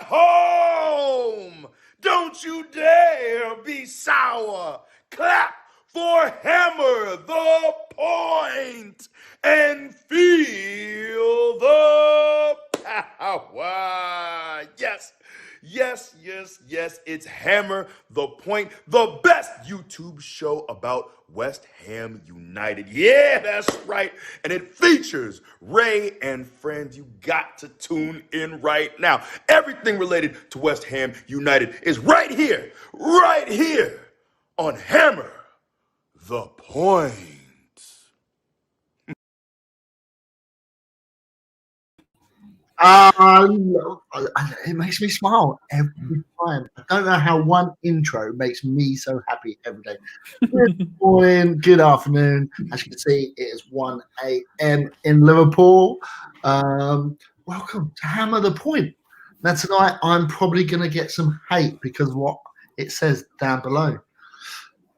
at home. Don't you dare be sour. Clap for Hammer the Point and feel the power. Yes. Yes, yes, yes, it's Hammer the Point, the best YouTube show about West Ham United. Yeah, that's right. And it features Ray and friends. You got to tune in right now. Everything related to West Ham United is right here on Hammer the Point. It makes me smile every time. I don't know how one intro makes me so happy every day. Good morning, good afternoon. As you can see, it is 1 a.m. in Liverpool. Welcome to Hammer the Point. Now, tonight, I'm probably going to get some hate because of what it says down below.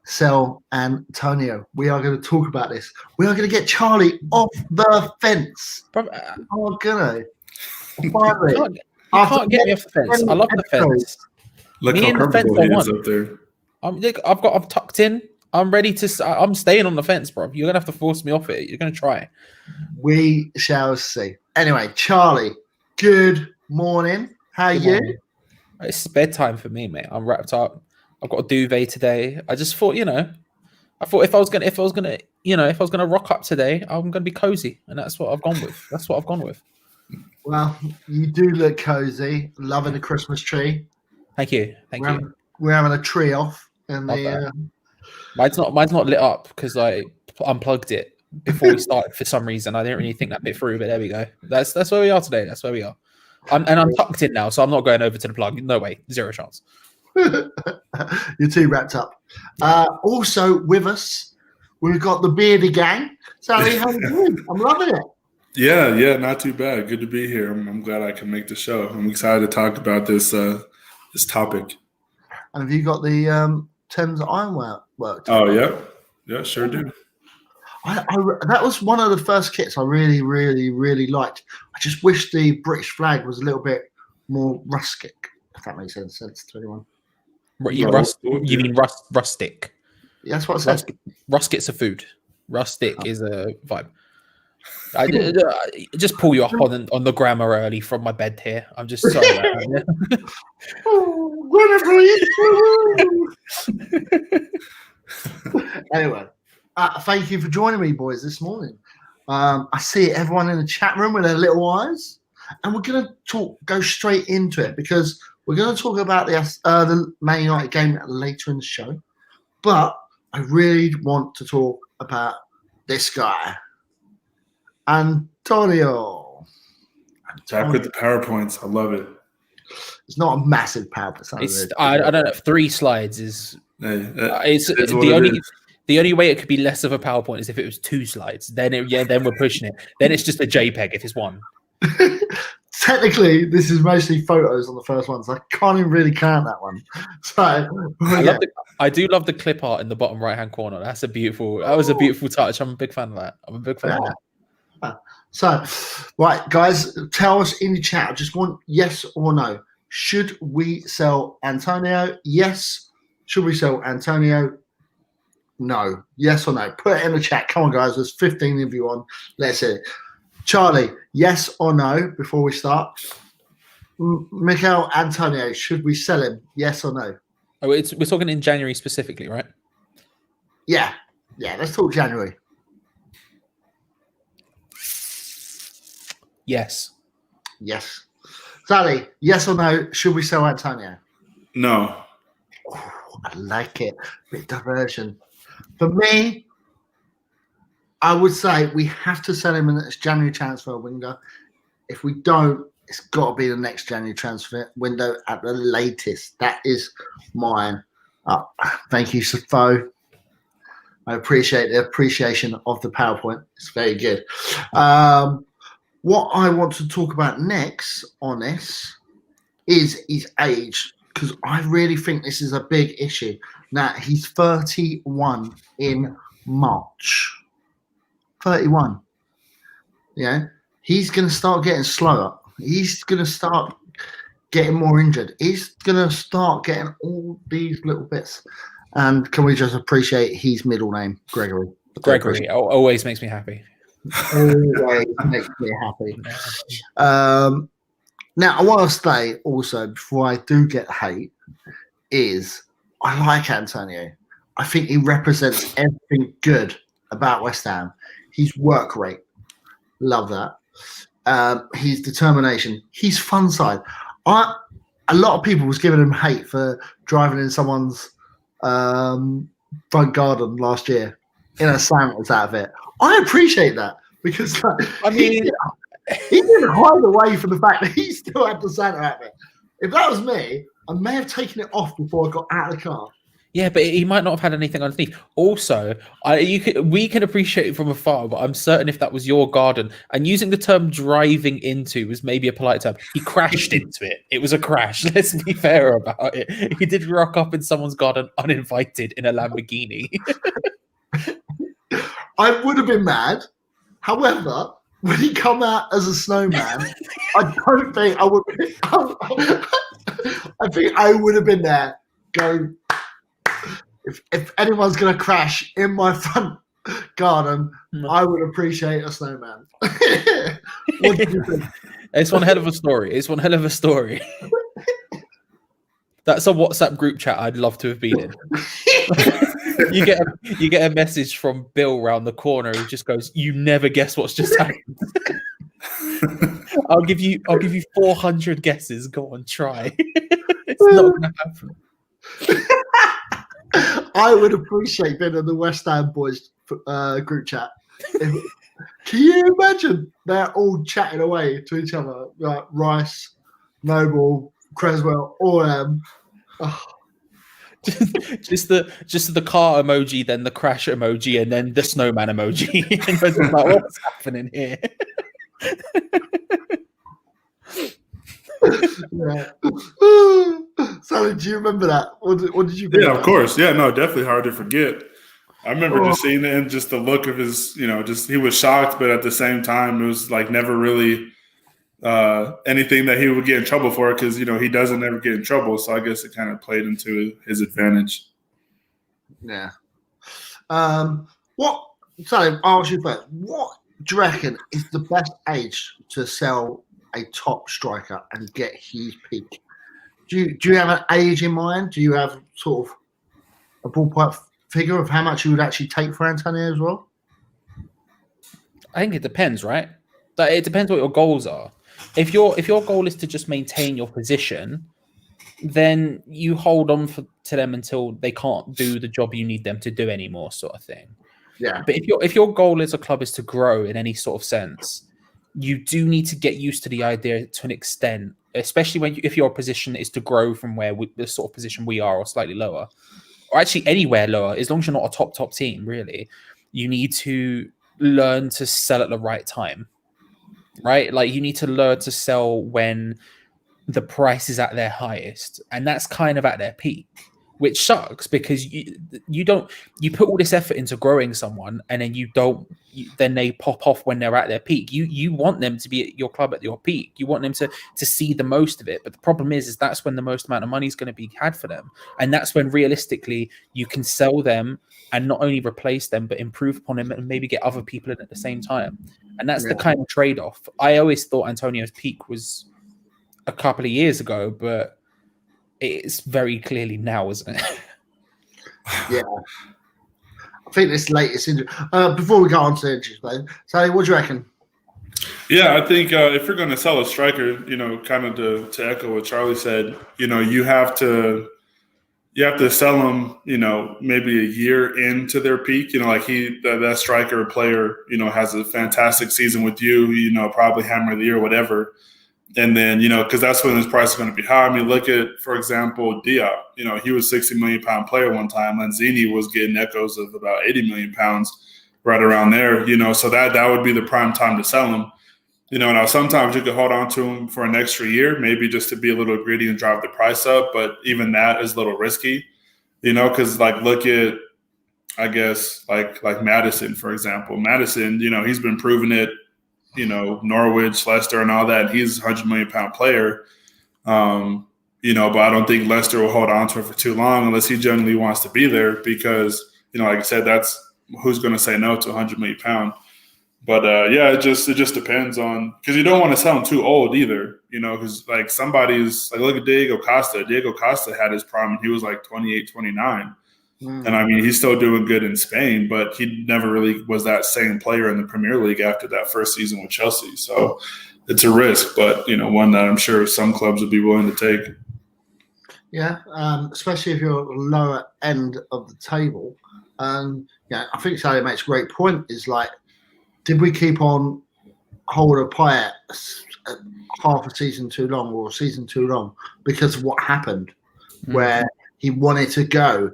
Sell Antonio. We are going to talk about this. We are going to get Charlie off the fence. We are going to. Finally, you can't get me off the fence. I love the fence. Look me how and the fence comfortable he are is one. up there. I'm tucked in. I'm ready to. I'm staying on the fence, bro. You're gonna have to force me off it. You're gonna try. We shall see. Anyway, Charlie, good morning. How are you? It's bedtime for me, mate. I'm wrapped up. I've got a duvet today. I just thought, if I was gonna rock up today, I'm gonna be cozy, and that's what I've gone with. Well, you do look cozy. Loving the Christmas tree. Thank you. We're having a tree off, and mine's not lit up because I unplugged it before we started for some reason. I didn't really think that bit through, but there we go. That's where we are today. That's where we are. I'm tucked in now, so I'm not going over to the plug. No way, zero chance. You're too wrapped up. Also with us, we've got the bearded gang. Sally, how are you doing? I'm loving it. Yeah, not too bad. Good to be here. I'm glad I can make the show. I'm excited to talk about this topic. And have you got the Thames Ironwork? Oh, yeah, sure do. That was one of the first kits I really, really, really liked. I just wish the British flag was a little bit more rustic, if that makes any sense to anyone. You mean rustic? Yeah, that's what I said. Rusket's a food. Rustic is a vibe. I just pull you up on the grammar early from my bed here. I'm just sorry. Anyway, thank you for joining me, boys, this morning. I see everyone in the chat room with their little eyes, and we're going to go straight into it because we're going to talk about the Man United game later in the show. But I really want to talk about this guy. Antonio. Back with the PowerPoints. I love it. It's not a massive PowerPoint. I don't know. 3 slides is. It's the only way it could be less of a PowerPoint is if it was 2 slides. Then we're pushing it. Then it's just a JPEG if it's 1. Technically, this is mostly photos on the first one, so I can't even really count that one. So I do love the clip art in the bottom right hand corner. That was a beautiful touch. I'm a big fan of that. of that. So, right, guys, tell us in the chat. I just want yes or no. Should we sell Antonio? Yes. Should we sell Antonio? No. Yes or no? Put it in the chat. Come on, guys. There's 15 of you on. Let's see it. Charlie, yes or no before we start? Mikel Antonio, should we sell him? Yes or no? Oh, we're talking in January specifically, right? Yeah. Let's talk January. Yes. Sally, yes or no? Should we sell Antonio? No. Oh, I like it. Bit diversion. For me, I would say we have to sell him in this January transfer window. If we don't, it's got to be the next January transfer window at the latest. That is mine. Thank you, Safo. I appreciate the appreciation of the PowerPoint. It's very good. What I want to talk about next on this is his age, because I really think this is a big issue. Now, he's 31 in March. 31. Yeah, he's going to start getting slower. He's going to start getting more injured. He's going to start getting all these little bits. And can we just appreciate his middle name, Gregory? Gregory always makes me happy. Always makes me happy. Now, I want to say also, before I do get hate, is I like Antonio. I think he represents everything good about West Ham. His work rate. Love that. His determination. His fun side. A lot of people was giving him hate for driving in someone's front garden last year in a sandwich out of it. I appreciate that because I mean, he didn't hide away from the fact that he still had the Santa out of it. If that was me, I may have taken it off before I got out of the car. Yeah, but he might not have had anything underneath. Also, we can appreciate it from afar, but I'm certain if that was your garden, and using the term driving into was maybe a polite term, he crashed into it. It was a crash. Let's be fair about it. He did rock up in someone's garden uninvited in a Lamborghini. I would have been mad. However, when he come out as a snowman, I don't think I would. I think I would have been there. Go. If anyone's gonna crash in my front garden, I would appreciate a snowman. What do you think? It's one hell of a story. It's one hell of a story. That's a WhatsApp group chat I'd love to have been in. You get a message from Bill round the corner who just goes, "You never guess what's just happened." I'll give you 400 guesses. Go on, try. It's not gonna happen. I would appreciate being in the West Ham boys group chat. Can you imagine they're all chatting away to each other, like Rice, Noble, Creswell, all them. Just the car emoji, then the crash emoji, and then the snowman emoji. And they're just like, what's happening here? Yeah. Sally, do you remember that? What did you think? Yeah, of course. Yeah, no, definitely hard to forget. I remember just seeing it and just the look of his, just he was shocked, but at the same time, it was like never really anything that he would get in trouble for because, he doesn't ever get in trouble. So I guess it kind of played into his advantage. Yeah. Sally, I'll ask you first. What do you reckon is the best age to sell a top striker and get his peak? Do you have an age in mind? Do you have sort of a ballpark figure of how much you would actually take for Antonio as well? I think it depends, right? It depends what your goals are. If your goal is to just maintain your position, then you hold on to them until they can't do the job you need them to do anymore, sort of thing. Yeah. But if your goal as a club is to grow in any sort of sense, you do need to get used to the idea to an extent, especially if your position is to grow from the sort of position we are or slightly lower, or actually anywhere lower, as long as you're not a top team, really, you need to learn to sell at the right time, right? Like you need to learn to sell when the price is at their highest, and that's kind of at their peak, which sucks because you put all this effort into growing someone and then then they pop off when they're at their peak. You want them to be at your club at your peak. You want them to see the most of it. But the problem is that's when the most amount of money is going to be had for them. And that's when realistically you can sell them and not only replace them, but improve upon them and maybe get other people in at the same time. And that's the kind of trade-off. I always thought Antonio's peak was a couple of years ago, but it's very clearly now, isn't it? Yeah. I think this latest injury. Before we go on to injuries, Sally, what do you reckon? Yeah, I think if you're going to sell a striker, kind of to echo what Charlie said, you have to sell them, maybe a year into their peak. Like that striker or player, has a fantastic season with you, probably hammer of the year or whatever. And then, because that's when his price is going to be high. I mean, look at, for example, Diop. He was £60 million player one time. Lanzini was getting echoes of about £80 million right around there, so that would be the prime time to sell him. Now sometimes you could hold on to him for an extra year, maybe just to be a little greedy and drive the price up. But even that is a little risky, because look at, I guess, like Madison, for example. Madison, he's been proving it. Norwich, Leicester, and all that. He's a £100 million player. But I don't think Leicester will hold on to it for too long unless he genuinely wants to be there because, like I said, that's who's going to say no to £100 million. But it just depends on, because you don't want to sell him too old either, because like somebody's like, look at Diego Costa. Diego Costa had his prime and he was like 28, 29. And I mean, he's still doing good in Spain, but he never really was that same player in the Premier League after that first season with Chelsea. So it's a risk, but one that I'm sure some clubs would be willing to take. Yeah, especially if you're at the lower end of the table. I think Sally makes a great point. Is like, did we keep on hold of Payet half a season too long or a season too long because of what happened, where he wanted to go?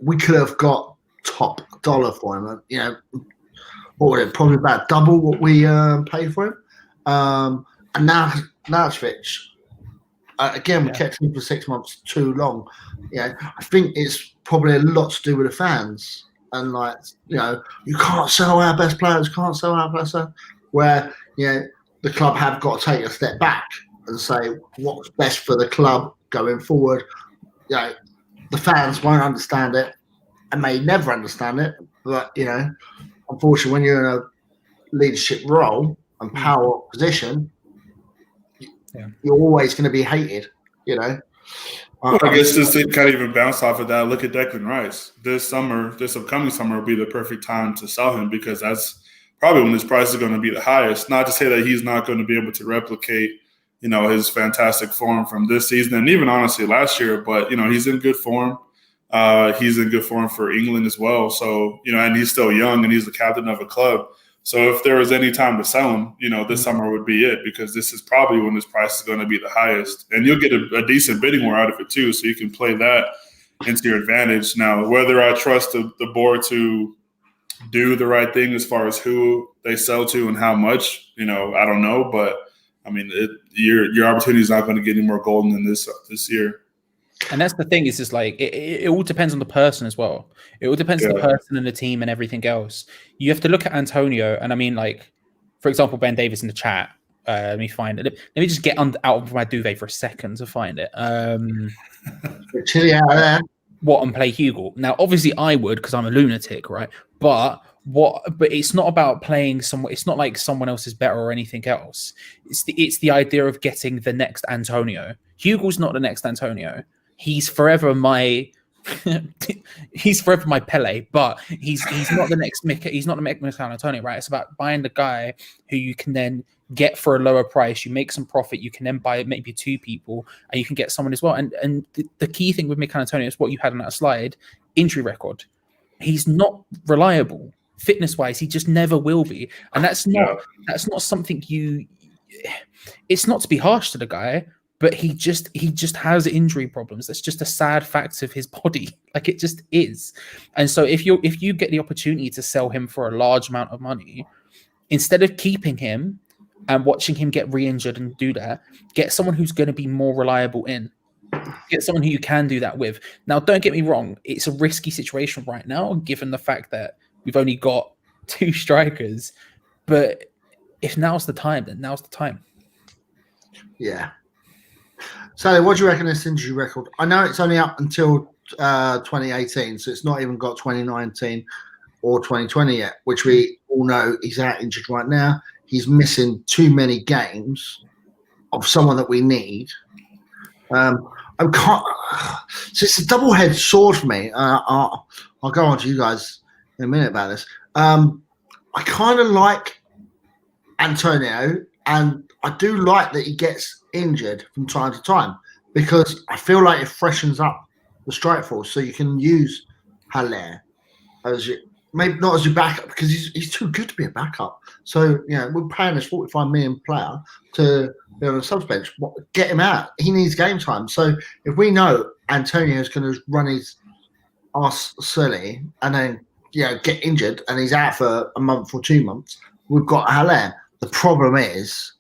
We could have got top dollar for him. Probably about double what we paid for him. And now Narcevic, again, we kept him for 6 months too long. I think it's probably a lot to do with the fans. And you can't sell our best players, where the club have got to take a step back and say what's best for the club going forward. The fans won't understand it and may never understand it, but unfortunately, when you're in a leadership role and power position, you're always going to be hated. I guess just to kind of even bounce off of that, look at Declan Rice. This upcoming summer will be the perfect time to sell him because that's probably when his price is going to be the highest. Not to say that he's not going to be able to replicate, his fantastic form from this season and even honestly last year, but, he's in good form. He's in good form for England as well. So, and he's still young and he's the captain of a club. So if there was any time to sell him, this summer would be it because this is probably when his price is going to be the highest. And you'll get a decent bidding war out of it too, so you can play that into your advantage. Now, whether I trust the board to do the right thing as far as who they sell to and how much, I don't know. But, I mean, your opportunity is not going to get any more golden than this year. And that's the thing, is just like it all depends on the person as well. It all depends on the person and the team and everything else. You have to look at Antonio, and I mean, like, for example, Ben Davis in the chat. Let me find it. Let me just get out of my duvet for a second to find it. Chilly out there. What, and play Hugo? Now, obviously, I would because I'm a lunatic, right? But it's not about playing someone. It's not like someone else is better or anything else. It's the idea of getting the next Antonio. Hugo's not the next Antonio. He's forever my Pele, but he's not the next Mick. He's not the Mikel Antonio, right? It's about buying the guy who you can then get for a lower price. You make some profit. You can then buy maybe two people, and you can get someone as well. And the key thing with Mikel Antonio is what you had on that slide: injury record. He's not reliable fitness-wise. He just never will be, and that's not something you. It's not to be harsh to the guy. But he just has injury problems. That's just a sad fact of his body. Like, it just is. And so if you get the opportunity to sell him for a large amount of money, instead of keeping him and watching him get re-injured and do that, get someone who's going to be more reliable in. Get someone who you can do that with. Now, don't get me wrong. It's a risky situation right now, given the fact that we've only got 2 strikers. But if now's the time, then now's the time. Yeah. Sally, what do you reckon this injury record? I know it's only up until 2018, so it's not even got 2019 or 2020 yet, which we all know he's out injured right now. He's missing too many games of someone that we need. So it's a double-edged sword for me. I'll go on to you guys in a minute about this. I kind of like Antonio, and I do like that he gets injured from time to time because I feel like it freshens up the strike force, so you can use Haller as maybe not as your backup because he's too good to be a backup. So we're paying this 45 million player to be on the subs bench. Get him out. He needs game time. So if we know Antonio's going to run his ass silly and then get injured and he's out for a month or 2 months, we've got Haller. The problem is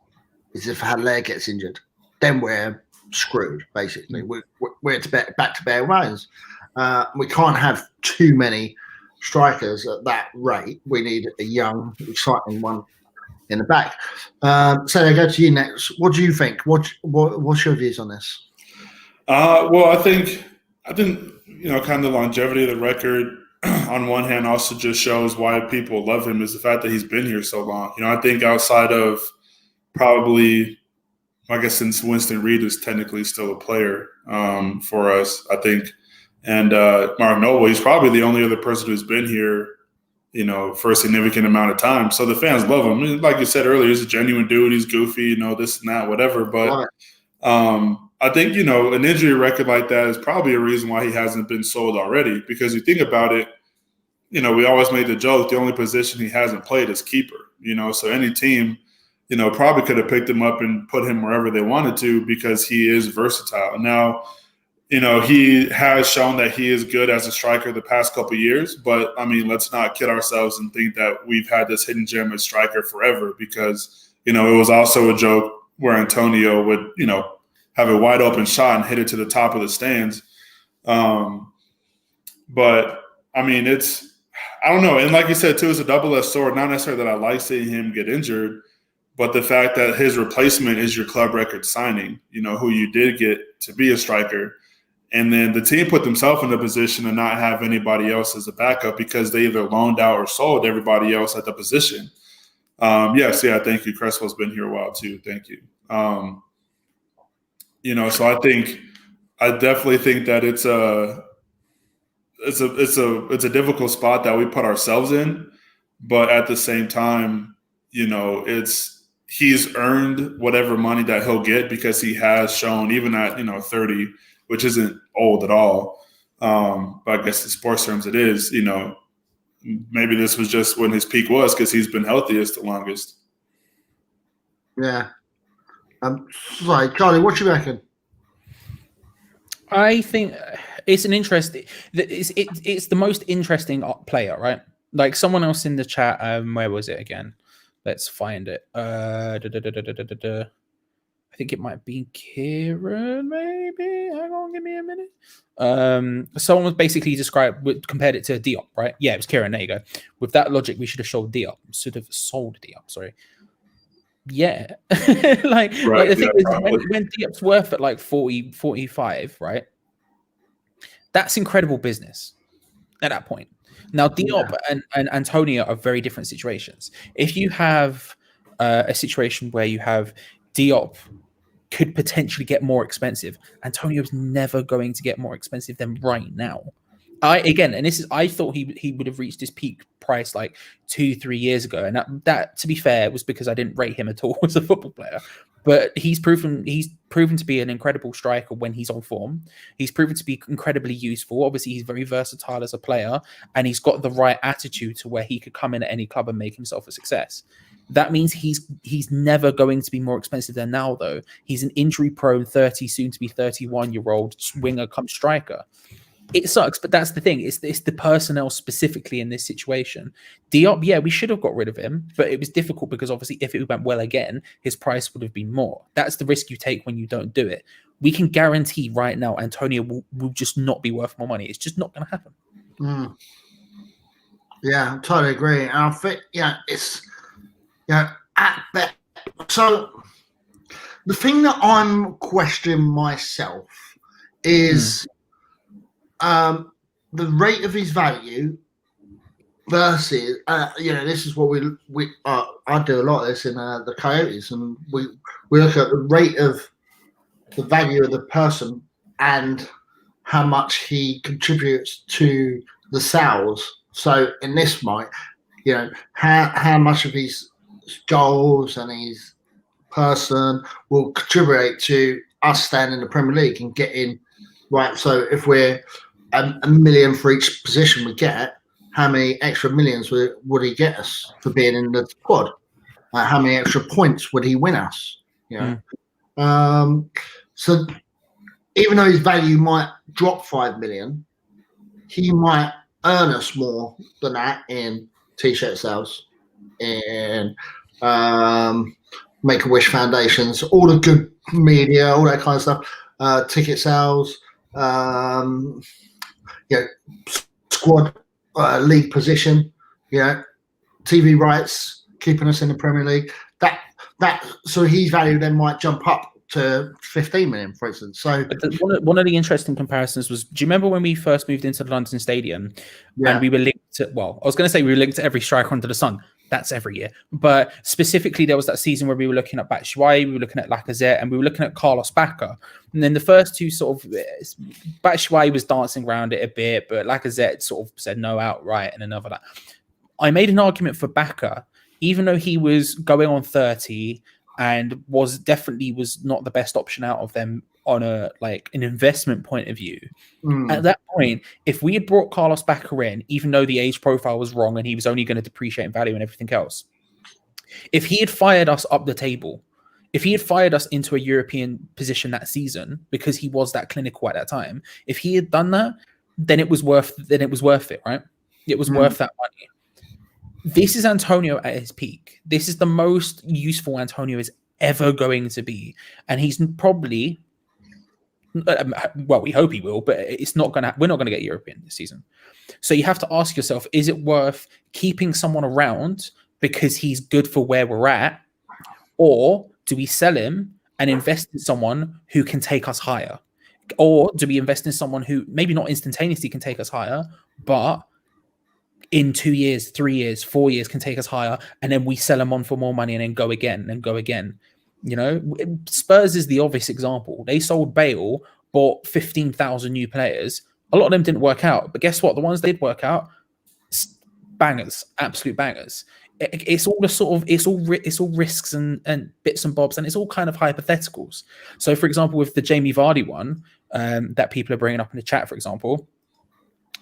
if Haller gets injured, then we're screwed, basically. We're back to bare bones. We can't have too many strikers at that rate. We need a young, exciting one, in the back. So I go to you next. What do you think? What's your views on this? Well, I think kind of the longevity of the record on one hand also just shows why people love him is the fact that he's been here so long. I think outside of probably, I guess, since Winston Reed is technically still a player for us, I think, and Mark Noble, he's probably the only other person who's been here, for a significant amount of time. So the fans love him. I mean, like you said earlier, he's a genuine dude. He's goofy, this and that, whatever. But I think, an injury record like that is probably a reason why he hasn't been sold already. Because you think about it, we always made the joke, the only position he hasn't played is keeper, so any team, probably could have picked him up and put him wherever they wanted to because he is versatile. Now, he has shown that he is good as a striker the past couple of years, but I mean, let's not kid ourselves and think that we've had this hidden gem as striker forever because, it was also a joke where Antonio would, have a wide open shot and hit it to the top of the stands. But I mean, I don't know. And like you said, too, it's a double-edged sword. Not necessarily that I like seeing him get injured, but the fact that his replacement is your club record signing, who you did get to be a striker. And then the team put themselves in a position to not have anybody else as a backup because they either loaned out or sold everybody else at the position. Thank you. Cresswell's been here a while too. Thank you. So I definitely think that it's a difficult spot that we put ourselves in, but at the same time, he's earned whatever money that he'll get because he has shown, even at 30, which isn't old at all. But I guess in sports terms it is. Maybe this was just when his peak was because he's been healthiest the longest. Yeah. Sorry, Charlie, what you reckon? I think it's an interesting. It's the most interesting player, right? Like someone else in the chat. Where was it again? Let's find it. I think it might be Kieran. Maybe. Hang on, give me a minute. Someone was basically compared it to Diop, right? Yeah, it was Kieran. There you go. With that logic, we should have sold Diop. Sorry. Yeah. like the thing is, when Diop's worth at like 40, 45, right? That's incredible business at that point. Now, Diop and Antonio are very different situations. If you have a situation where you have Diop could potentially get more expensive, Antonio's never going to get more expensive than right now. I thought he would have reached his peak price like 2-3 years ago, and that to be fair was because I didn't rate him at all as a football player. But he's proven to be an incredible striker when he's on form. He's proven to be incredibly useful. Obviously, he's very versatile as a player, and he's got the right attitude to where he could come in at any club and make himself a success. That means he's never going to be more expensive than now, though. He's an injury-prone 30, soon to be 31-year-old winger come striker. It sucks, but that's the thing. It's the personnel specifically in this situation. Diop, yeah, we should have got rid of him, but it was difficult because obviously if it went well again, his price would have been more. That's the risk you take when you don't do it. We can guarantee right now Antonio will just not be worth more money. It's just not going to happen. Yeah, I totally agree. And I think, at best. So the thing that I'm questioning myself is the rate of his value versus, this is what we I do a lot of this in the Coyotes, and we look at the rate of the value of the person and how much he contributes to the sales. So in this might, how much of his goals and his person will contribute to us staying in the Premier League and getting right. So if we're a million for each position we get, how many extra millions would he get us for being in the squad? How many extra points would he win us? So even though his value might drop 5 million, he might earn us more than that in t-shirt sales, in Make-A-Wish foundations, all the good media, all that kind of stuff, ticket sales, squad league position, TV rights, keeping us in the Premier League. So his value then might jump up to 15 million, for instance. So one of the interesting comparisons was, do you remember when we first moved into the London Stadium and we were linked to, well, I was going to say we were linked to every striker under the sun. That's every year. But specifically, there was that season where we were looking at Batshuayi, we were looking at Lacazette, and we were looking at Carlos Bacca. And then the first two sort of, Batshuayi was dancing around it a bit, but Lacazette sort of said no outright and another that. I made an argument for Bacca, even though he was going on 30 and was not the best option out of them on an investment point of view. At that point, if we had brought Carlos Bacca in, even though the age profile was wrong and he was only going to depreciate in value and everything else, if he had fired us up the table, if he had fired us into a European position that season because he was that clinical at that time, if he had done that, then it was worth it, right? It was worth that money. This is Antonio at his peak. This is the most useful Antonio is ever going to be, and he's probably. Well, we hope he will, but it's not gonna. We're not gonna get European this season. So you have to ask yourself: is it worth keeping someone around because he's good for where we're at, or do we sell him and invest in someone who can take us higher, or do we invest in someone who maybe not instantaneously can take us higher, but in 2 years, 3 years, 4 years can take us higher, and then we sell them on for more money and then go again and go again. You know, Spurs is the obvious example. They sold Bale, bought 15,000 new players. A lot of them didn't work out, but guess what? The ones that did work out, bangers, absolute bangers. It's all risks and bits and bobs, and it's all kind of hypotheticals. So, for example, with the Jamie Vardy one that people are bringing up in the chat, for example,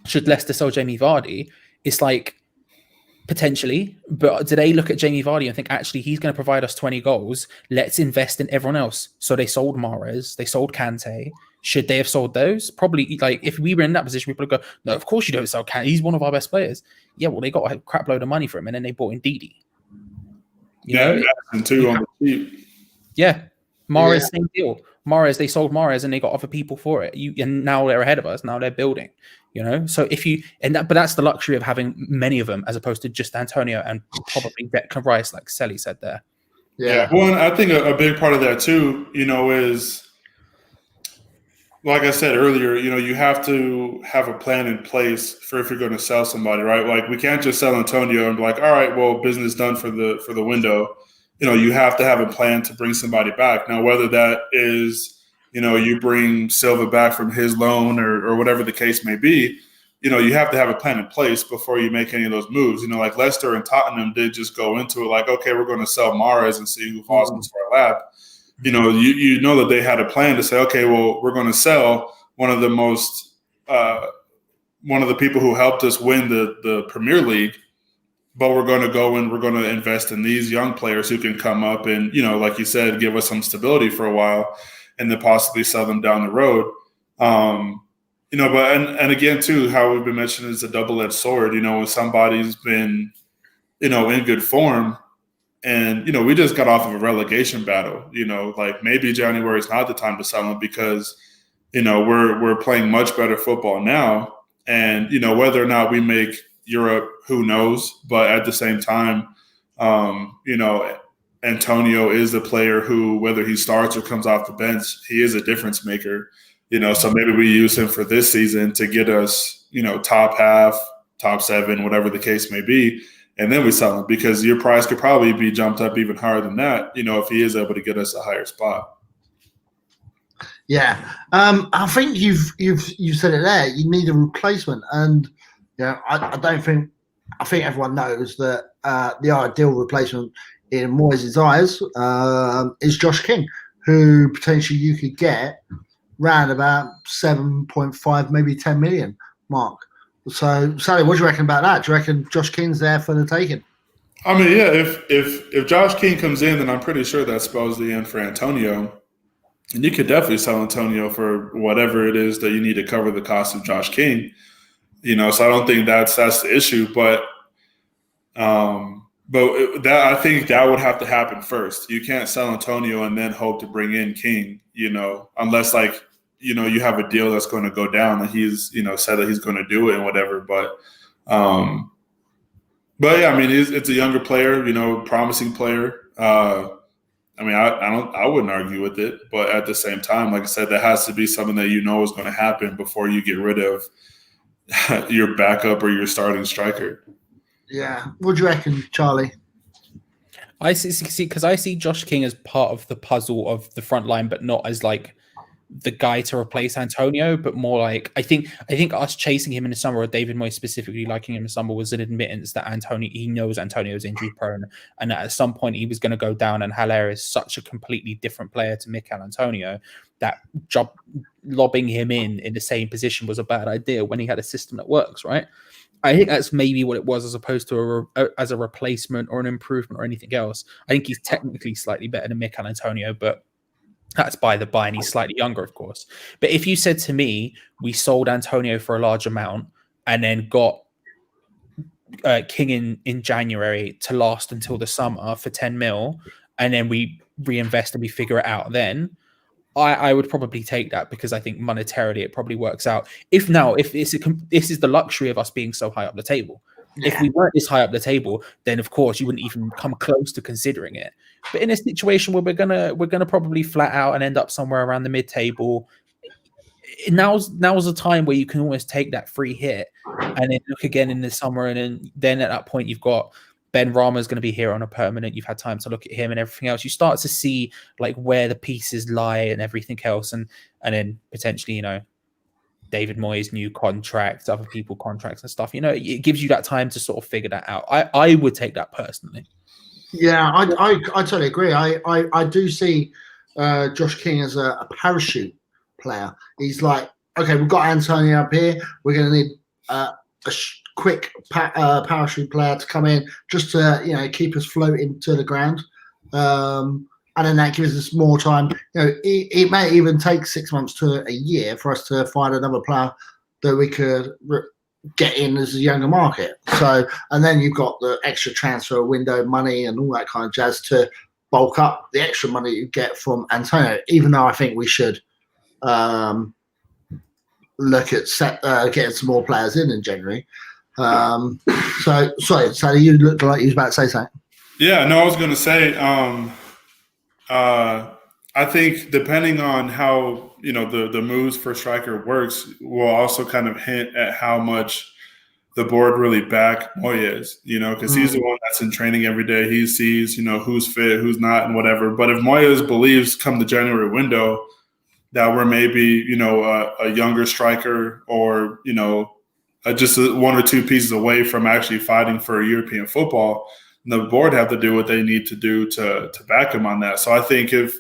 should Leicester sell Jamie Vardy? It's like, potentially, but do they look at Jamie Vardy and think, actually, he's going to provide us 20 goals? Let's invest in everyone else. So they sold Mahrez, they sold Kante. Should they have sold those? Probably, if we were in that position, people would go, no, of course you don't sell Kante. He's one of our best players. Yeah, well, they got a crap load of money for him, and then they bought in Didi. And two on the cheap. Yeah, Mahrez, same deal. Mahrez, they sold Mahrez, and they got other people for it. And now they're ahead of us. Now they're building. So but that's the luxury of having many of them as opposed to just Antonio and probably Declan Rice, like Selly said there. Yeah. Well, and I think a big part of that too, is, like I said earlier, you have to have a plan in place for if you're going to sell somebody, right? Like, we can't just sell Antonio and be like, all right, well, business done for the window. You have to have a plan to bring somebody back. Now, whether that is, you bring Silva back from his loan or whatever the case may be, you have to have a plan in place before you make any of those moves. Like Leicester and Tottenham did just go into it like, okay, we're going to sell Mahrez and see who falls into our lap. You know that they had a plan to say, okay, well, we're going to sell one of the people who helped us win the Premier League, but we're going to go and we're going to invest in these young players who can come up and, like you said, give us some stability for a while, and then possibly sell them down the road. But and again, too, how we've been mentioning is a double-edged sword. When somebody's been, in good form, and we just got off of a relegation battle. Like, maybe January is not the time to sell them because we're playing much better football now, and whether or not we make Europe, who knows? But at the same time, Antonio is the player who, whether he starts or comes off the bench, he is a difference maker. So maybe we use him for this season to get us, top half, top 7, whatever the case may be, and then we sell him because your price could probably be jumped up even higher than that. If he is able to get us a higher spot. Yeah, I think you've said it there. You need a replacement, and I think everyone knows that the ideal replacement in Moyes' eyes is Josh King, who potentially you could get round about 7.5, maybe 10 million mark. So, Sally, what do you reckon about that? Do you reckon Josh King's there for the taking? I mean, yeah, if Josh King comes in, then I'm pretty sure that spells the end for Antonio. And you could definitely sell Antonio for whatever it is that you need to cover the cost of Josh King. So I don't think that's the issue, but I think that would have to happen first. You can't sell Antonio and then hope to bring in King, unless you have a deal that's going to go down that he's, said that he's going to do it and whatever. But But yeah, I mean, it's a younger player, promising player. I wouldn't argue with it, but at the same time, like I said, that has to be something that is going to happen before you get rid of your backup or your starting striker. Yeah. What do you reckon, Charlie? I see because I see Josh King as part of the puzzle of the front line, but not as like the guy to replace Antonio, but more like I think us chasing him in the summer, or David Moyes specifically liking him in the summer, was an admittance that he knows Antonio's injury prone, and that at some point he was going to go down. And Haller is such a completely different player to Mikel Antonio that lobbing him in the same position was a bad idea when he had a system that works, right? I think that's maybe what it was, as opposed to as a replacement or an improvement or anything else. I think he's technically slightly better than Mikel Antonio, but that's by the by, and he's slightly younger, of course. But if you said to me, we sold Antonio for a large amount and then got King in January to last until the summer for 10 mil, and then we reinvest and we figure it out, then I would probably take that, because I think monetarily it probably works out. If this is the luxury of us being so high up the table. Yeah. If we weren't this high up the table, then of course you wouldn't even come close to considering it. But in a situation where we're gonna probably flat out and end up somewhere around the mid-table, now's the time where you can almost take that free hit and then look again in the summer, and then at that point you've got Ben Rama's going to be here on a permanent. You've had time to look at him and everything else. You start to see like where the pieces lie and everything else, and then potentially, David Moyes' new contracts, other people contracts and stuff. It gives you that time to sort of figure that out. I would take that personally. Yeah, I totally agree. I do see Josh King as a parachute player. He's like, okay, we've got Antonio up here. We're going to need a quick parachute player to come in just to keep us floating to the ground, and then that gives us more time. It may even take 6 months to a year for us to find another player that we could get in as a younger market. So, and then you've got the extra transfer window money and all that kind of jazz to bulk up the extra money you get from Antonio. Even though I think we should look at getting some more players in January. So sorry, Sally, you looked like you was about to say something. Yeah, no, I was going to say, I think depending on how the moves for striker works, will also kind of hint at how much the board really back Moyes, because he's the one that's in training every day. He sees who's fit, who's not, and whatever. But if Moyes believes come the January window that we're maybe a younger striker, or just one or two pieces away from actually fighting for European football, the board have to do what they need to do to back him on that. So I think if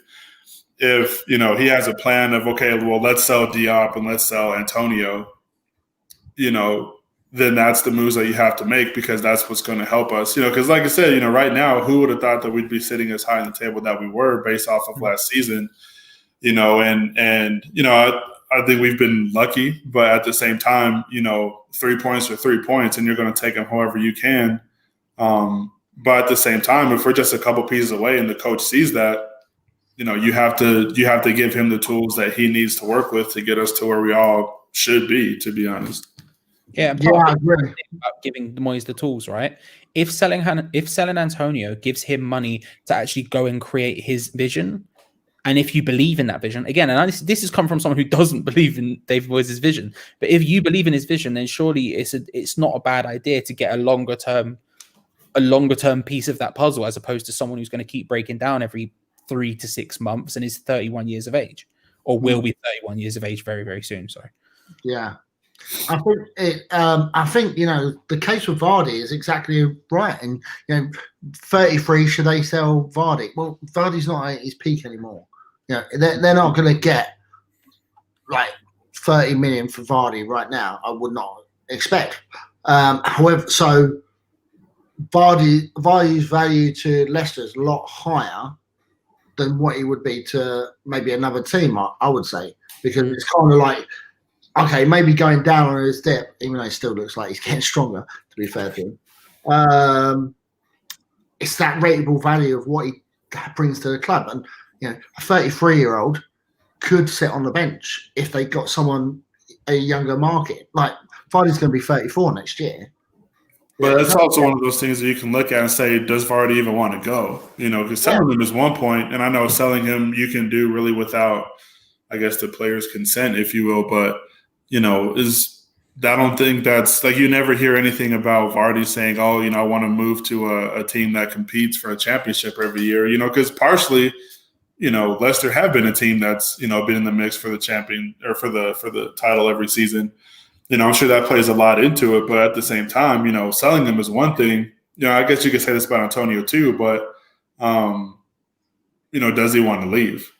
he has a plan of, okay, well, let's sell Diop and let's sell Antonio, then that's the moves that you have to make, because that's what's going to help us. Because like I said, right now, who would have thought that we'd be sitting as high on the table that we were based off of last season? I think we've been lucky, but at the same time, 3 points are 3 points, and you're going to take them however you can. But at the same time, if we're just a couple pieces away and the coach sees that, you have to give him the tools that he needs to work with to get us to where we all should be, to be honest. Yeah, I agree about giving Moyes the tools, right? If selling Antonio gives him money to actually go and create his vision, and if you believe in that vision, again, and this has come from someone who doesn't believe in David Moyes' vision, but if you believe in his vision, then surely it's not a bad idea to get a longer term piece of that puzzle, as opposed to someone who's going to keep breaking down every 3 to 6 months and is 31 years of age, or will be 31 years of age very, very soon. Sorry. Yeah. I think the case with Vardy is exactly right. And 33, should they sell Vardy? Well, Vardy's not at his peak anymore. They're not going to get like 30 million for Vardy right now. I would not expect. However, so Vardy's value to Leicester is a lot higher than what he would be to maybe another team. I would say, because it's kind of like, okay, maybe going down on his dip, even though he still looks like he's getting stronger, to be fair to him. It's that rateable value of what he brings to the club. And, a 33-year-old could sit on the bench if they got someone a younger market. Like, Vardy's going to be 34 next year. But it's also one of those things that you can look at and say, does Vardy even want to go? Because selling him is one point, and I know selling him you can do really without, I guess, the player's consent, if you will. But I don't think that's like you never hear anything about Vardy saying, "Oh, I want to move to a team that competes for a championship every year." Because partially, Leicester have been a team that's been in the mix for the champion or for the title every season. I'm sure that plays a lot into it, but at the same time, selling them is one thing. I guess you could say this about Antonio too, but does he want to leave?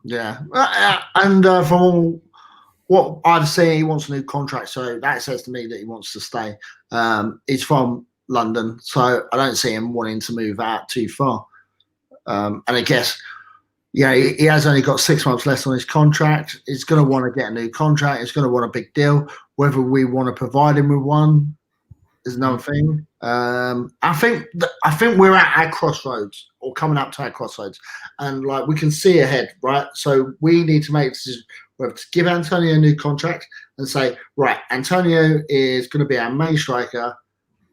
Yeah, and from what I've seen, he wants a new contract, so that says to me that he wants to stay. He's from London, so I don't see him wanting to move out too far. And I guess, he has only got 6 months left on his contract. He's going to want to get a new contract. He's going to want a big deal. Whether we want to provide him with one is another thing. I think we're at our crossroads, or coming up to our crossroads, and like we can see ahead, right? So we need to make a decision whether to give Antonio a new contract and say, right, Antonio is going to be our main striker,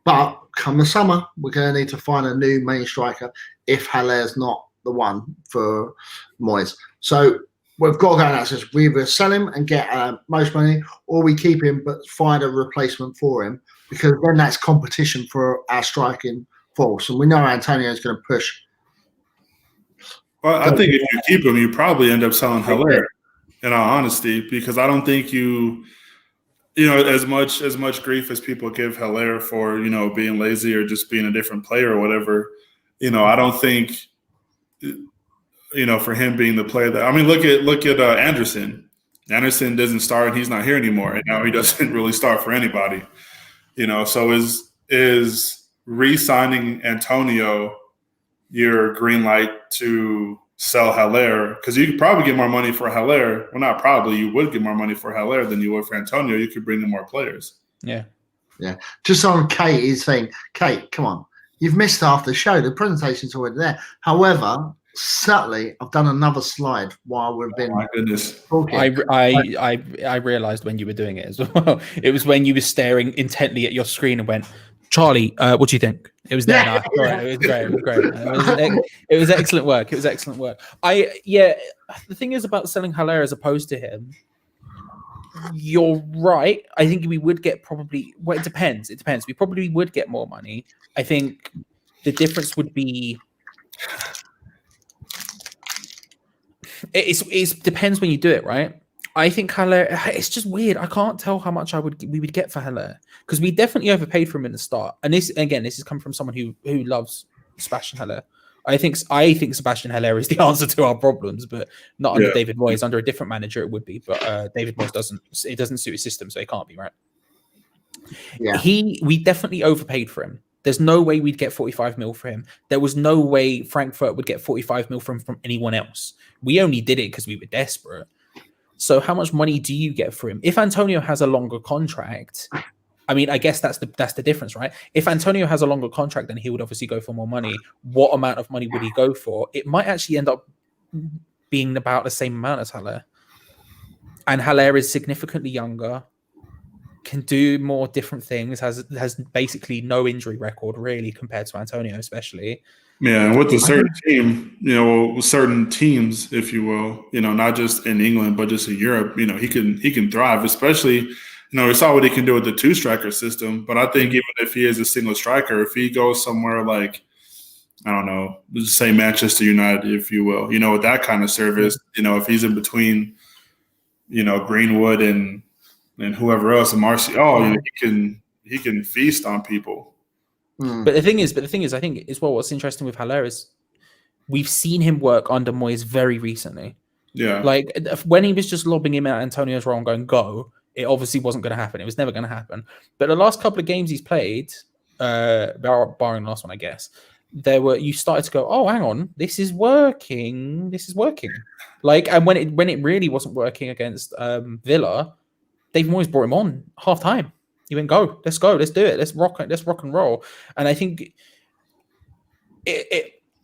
but come the summer, we're going to need to find a new main striker if Haller's not the one for Moyes. So we've got to go and access. We either sell him and get most money, or we keep him but find a replacement for him, because then that's competition for our striking force. And we know Antonio is going to push. Well, I think if you keep him, you probably end up selling Haller, in all honesty, because I don't think as much grief as people give Haller for, being lazy or just being a different player or whatever, I don't think, for him being the player that, look at Anderson. Anderson doesn't start and he's not here anymore. And now he doesn't really start for anybody, so is re-signing Antonio your green light to sell Haller? Because you could probably get more money for Haller. Well, not probably. You would get more money for Haller than you would for Antonio. You could bring in more players. Yeah. Just on Kate is saying, Kate, come on. You've missed half the show. The presentation's already there. However, subtly, I've done another slide while we've been my goodness. talking. I realized when you were doing it as well. It was when you were staring intently at your screen and went, Charlie, what do you think? It was there. It was great. It was great. It was excellent work. The thing is about selling Haller as opposed to him, you're right. I think we would get it depends. We probably would get more money. I think the difference would be it depends when you do it, right? I think Haller, it's just weird. I can't tell how much we would get for Haller, because we definitely overpaid for him in the start. And this is coming from someone who loves Sebastian Haller. I think Sebastian Haller is the answer to our problems, but not under David Moyes. Under a different manager, it would be. But David Moyes doesn't suit his system, so it can't be, right? Yeah, we definitely overpaid for him. There's no way we'd get 45 mil for him. There was no way Frankfurt would get 45 mil from anyone else. We only did it because we were desperate. So how much money do you get for him? If Antonio has a longer contract, I guess that's the difference, right? If Antonio has a longer contract, then he would obviously go for more money. What amount of money would he go for? It might actually end up being about the same amount as Haller. And Haller is significantly younger, can do more different things, has basically no injury record really compared to Antonio, especially. Yeah, and with a certain team, certain teams, if you will, not just in England but just in Europe, he can thrive. Especially, we saw what he can do with the two-striker system. But I think even if he is a single striker, if he goes somewhere like, I don't know, let's say Manchester United, if you will, with that kind of service, if he's in between, Greenwood and whoever else, and Martial, he can feast on people. But the thing is, I think as well, what's interesting with Haller is we've seen him work under Moyes very recently. Yeah. Like when he was just lobbing him at Antonio's role and going, go, it obviously wasn't going to happen. It was never going to happen. But the last couple of games he's played, barring the last one, I guess, you started to go, oh, hang on, this is working. Like, and when it really wasn't working against Villa, David Moyes brought him on half time. He went, go, let's do it. Let's rock and roll. And I think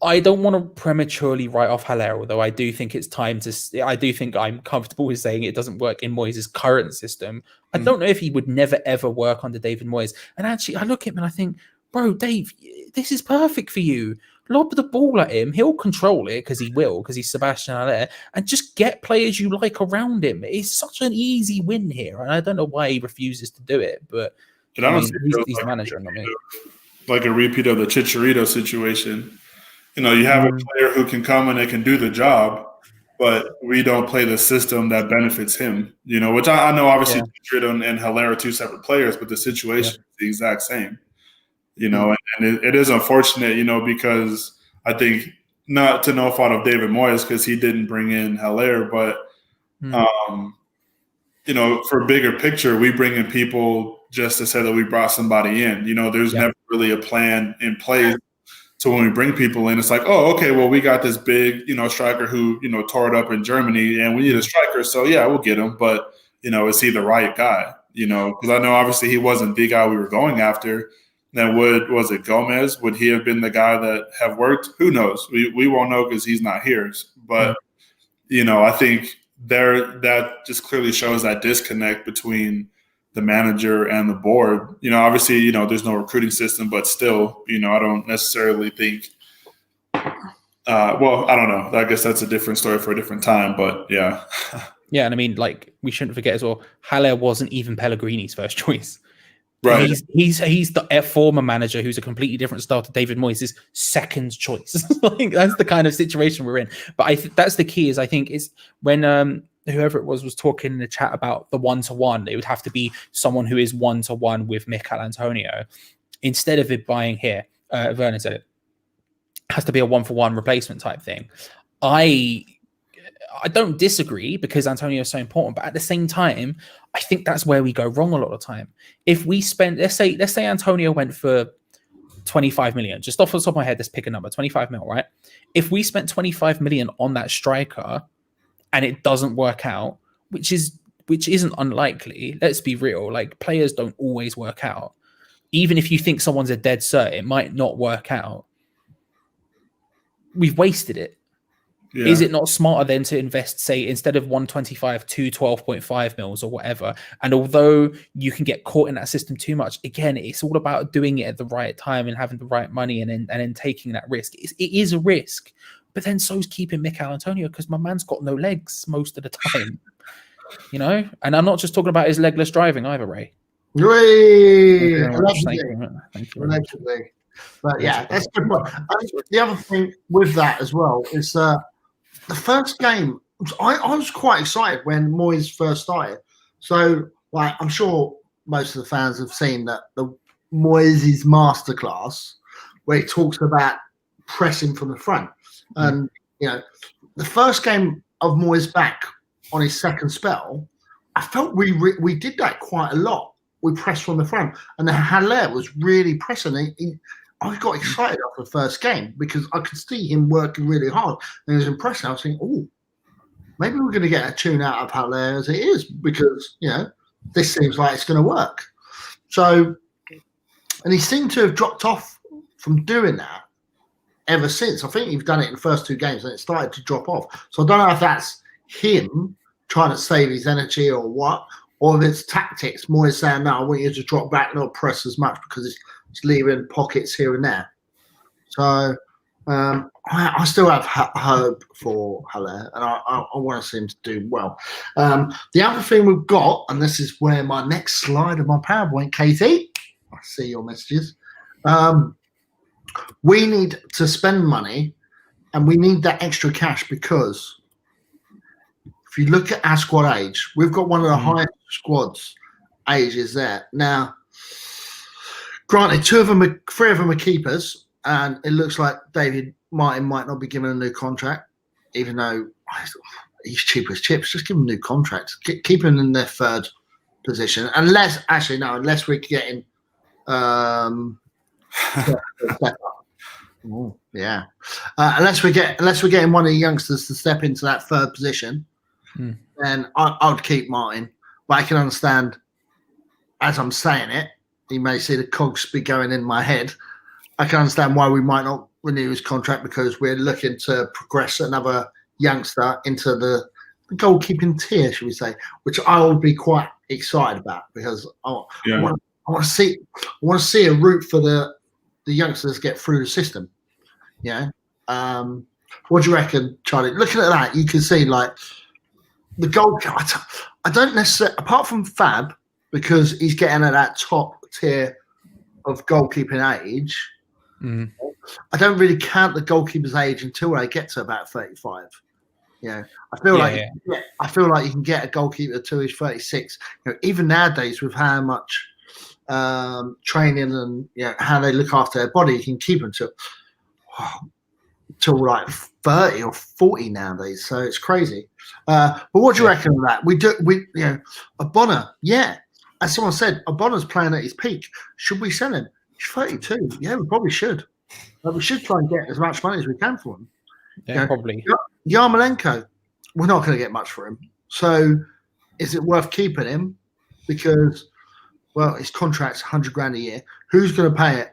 I don't want to prematurely write off Haller, although I do think it's time to. I do think I'm comfortable with saying it doesn't work in Moyes' current system. I don't know if he would never ever work under David Moyes. And actually, I look at him and I think, bro, Dave, this is perfect for you. Lob the ball at him. He'll control it because he will, because he's Sebastian Haller, and just get players you like around him. It's such an easy win here, and I don't know why he refuses to do it, but It I mean, honestly feels he's like the manager, not me. like a repeat of the Chicharito situation. You know, you have a player who can come and they can do the job, but we don't play the system that benefits him. You know, which I know obviously Chicharito and Haller are two separate players, but the situation is the exact same. You know, and it is unfortunate, you know, because I think not to no fault of David Moyes because he didn't bring in Haller, but you know, for bigger picture, we bring in people just to say that we brought somebody in. You know, there's never really a plan in place. So when we bring people in, it's like, oh, okay, well, we got this big, you know, striker who, you know, tore it up in Germany, and we need a striker. So yeah, we'll get him, but you know, is he the right guy? You know, because I know obviously he wasn't the guy we were going after. Then was it Gomez? Would he have been the guy that have worked? Who knows? We won't know because he's not here. But you know, I think that just clearly shows that disconnect between the manager and the board. You know, obviously, you know, there's no recruiting system, but still, you know, I don't necessarily think. Well, I don't know. I guess that's a different story for a different time. But yeah. Yeah, and I mean, like, we shouldn't forget as well, Haller wasn't even Pellegrini's first choice. Right. He's the former manager who's a completely different style to David Moyes' second choice. Like, that's the kind of situation we're in. But I think that's the key. Is I think is when whoever it was talking in the chat about the 1-to-1, it would have to be someone who is 1-to-1 with Mikel Antonio instead of it buying here. Vernon said it has to be a 1-for-1 replacement type thing. I don't disagree because Antonio is so important, but at the same time, I think that's where we go wrong a lot of the time. If we spend, let's say Antonio went for 25 million, just off the top of my head, let's pick a number, 25 mil, right? If we spent 25 million on that striker and it doesn't work out, which isn't unlikely, let's be real, like players don't always work out. Even if you think someone's a dead cert, it might not work out. We've wasted it. Yeah. Is it not smarter then to invest, say, instead of 125 to 12.5 mils or whatever? And although you can get caught in that system too much, again, it's all about doing it at the right time and having the right money and then taking that risk. It is a risk, but then so's keeping Mikel Antonio because my man's got no legs most of the time, you know? And I'm not just talking about his legless driving either, Ray. Thank you. But yeah, that's good. The other thing with that as well is the first game, I was quite excited when Moyes first started. So, like, I'm sure most of the fans have seen that the Moyes' masterclass, where he talks about pressing from the front. And, you know, the first game of Moyes back on his second spell, I felt we did that quite a lot. We pressed from the front. And then Haller was really pressing. I got excited after the first game because I could see him working really hard and it was impressive. I was thinking, oh, maybe we're going to get a tune out of Haller as it is because, you know, this seems like it's going to work. So, and he seemed to have dropped off from doing that ever since. I think he's done it in the first two games and it started to drop off. So I don't know if that's him trying to save his energy or what, or if it's tactics. Moyes saying, no, I want you to drop back, not press as much because it's leaving pockets here and there. So I still have hope for Haller, and I want to see him to do well. The other thing we've got, and this is where my next slide of my PowerPoint, Katie, I see your messages. We need to spend money, and we need that extra cash because if you look at our squad age, we've got one of the highest squads ages there. Now, granted, three of them are keepers, and it looks like David Martin might not be given a new contract, even though he's cheap as chips. Just give him a new contract. Keep him in their third position. Unless we're getting unless we're getting one of the youngsters to step into that third position, then I'd keep Martin. But I can understand, as I'm saying it, you may see the cogs be going in my head. I can understand why we might not renew his contract because we're looking to progress another youngster into the goalkeeping tier, should we say, which I would be quite excited about because I want to see a route for the youngsters to get through the system. Yeah. What do you reckon, Charlie? Looking at that, you can see like the goal. I don't necessarily, apart from Fab, because he's getting at that top tier of goalkeeping age. Mm. I don't really count the goalkeeper's age until they get to about 35. I feel I feel like you can get a goalkeeper till he's 36. Even nowadays, with how much training and how they look after their body, you can keep them till like 30 or 40 nowadays. So it's crazy. But what do you reckon of that? We Ogbonna, as someone said, Ogbonna's playing at his peak. Should we sell him? He's 32. Yeah, we probably should. But we should try and get as much money as we can for him. Yeah, probably. Yarmolenko, we're not going to get much for him. So is it worth keeping him? Because, well, his contract's $100,000 a year. Who's going to pay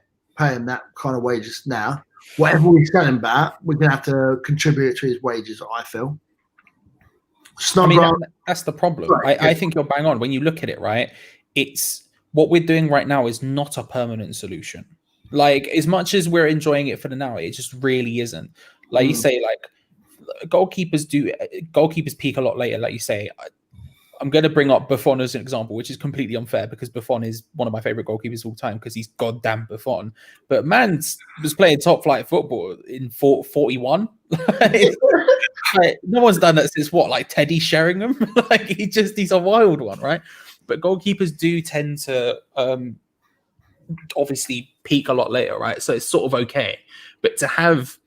him that kind of wages now? Whatever we sell him back, we're going to have to contribute to his wages, I feel. That's the problem. Right. I think you're bang on. When you look at it, right, it's what we're doing right now is not a permanent solution. Like, as much as we're enjoying it for the now, it just really isn't. Like you say, like, goalkeepers peak a lot later, like you say. I'm going to bring up Buffon as an example, which is completely unfair because Buffon is one of my favorite goalkeepers of all time because he's goddamn Buffon. But man was playing top flight football in 41. Like, no one's done that since like Teddy Sheringham. Like he's a wild one, right? But goalkeepers do tend to obviously peak a lot later, right? So it's sort of okay. But to have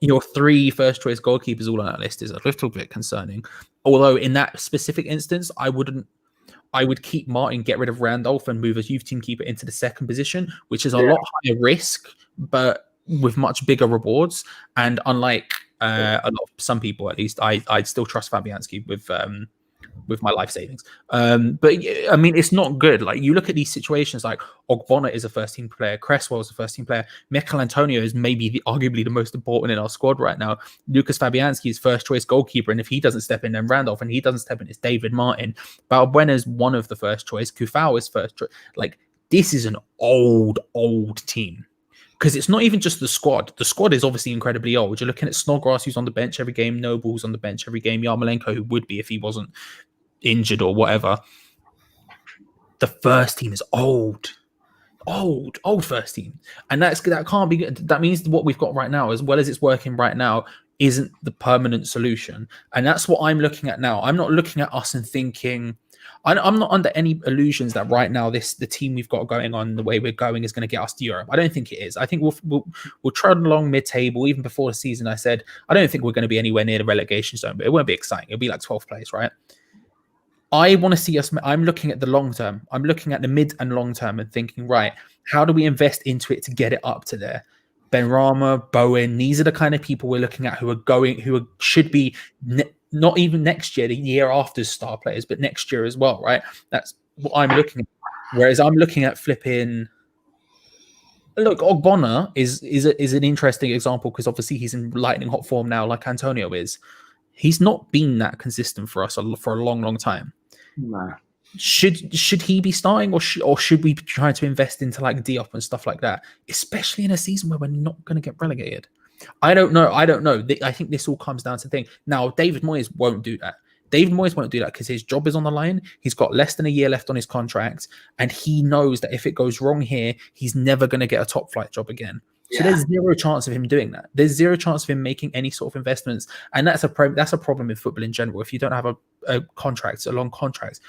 your 3 first choice goalkeepers all on that list is a little bit concerning. Although in that specific instance, I would keep Martin, get rid of Randolph, and move a youth team keeper into the second position, which is a lot higher risk, but with much bigger rewards. And unlike some people, at least, I'd still trust Fabianski with my life savings. But I mean, it's not good. Like, you look at these situations, like Ogbonna is a first team player, Cresswell is a first team player, Mikel Antonio is maybe arguably the most important in our squad right now. Lucas Fabianski is first choice goalkeeper, and if he doesn't step in, then Randolph, and he doesn't step in, it's David Martin. Balbuena is one of the first choice. Kufau is first choice. Like, this is an old team. Because it's not even just the squad. The squad is obviously incredibly old. You're looking at Snodgrass, who's on the bench every game, Noble's on the bench every game, Yarmolenko, who would be if he wasn't injured or whatever. The first team is old first team, and that can't be good. That means what we've got right now, as well as it's working right now, isn't the permanent solution. And that's what I'm looking at now. I'm not looking at us and thinking, I'm not under any illusions that right now the team we've got going on, the way we're going, is going to get us to Europe. I don't think it is. I think we'll trot along mid-table. Even before the season, I said I don't think we're going to be anywhere near the relegation zone, but it won't be exciting. It'll be like 12th place, right? I want to see us. I'm looking at the long term. I'm looking at the mid and long term and thinking, right, how do we invest into it to get it up to there? Benrahma, Bowen, these are the kind of people we're looking at who should be not even next year, the year after star players, but next year as well, right? That's what I'm looking at. Whereas I'm looking at flipping. Look, Ogbonna is an interesting example because obviously he's in lightning hot form now, like Antonio is. He's not been that consistent for us for a long, long time. No. Should he be starting, or should we be trying to invest into like Diop and stuff like that, especially in a season where we're not going to get relegated? I don't know. I think this all comes down to the thing. Now, David Moyes won't do that. David Moyes won't do that because his job is on the line. He's got less than a year left on his contract, and he knows that if it goes wrong here, he's never going to get a top flight job again. So there's zero chance of him doing that. There's zero chance of him making any sort of investments, and that's a problem with football in general. If you don't have a long contract,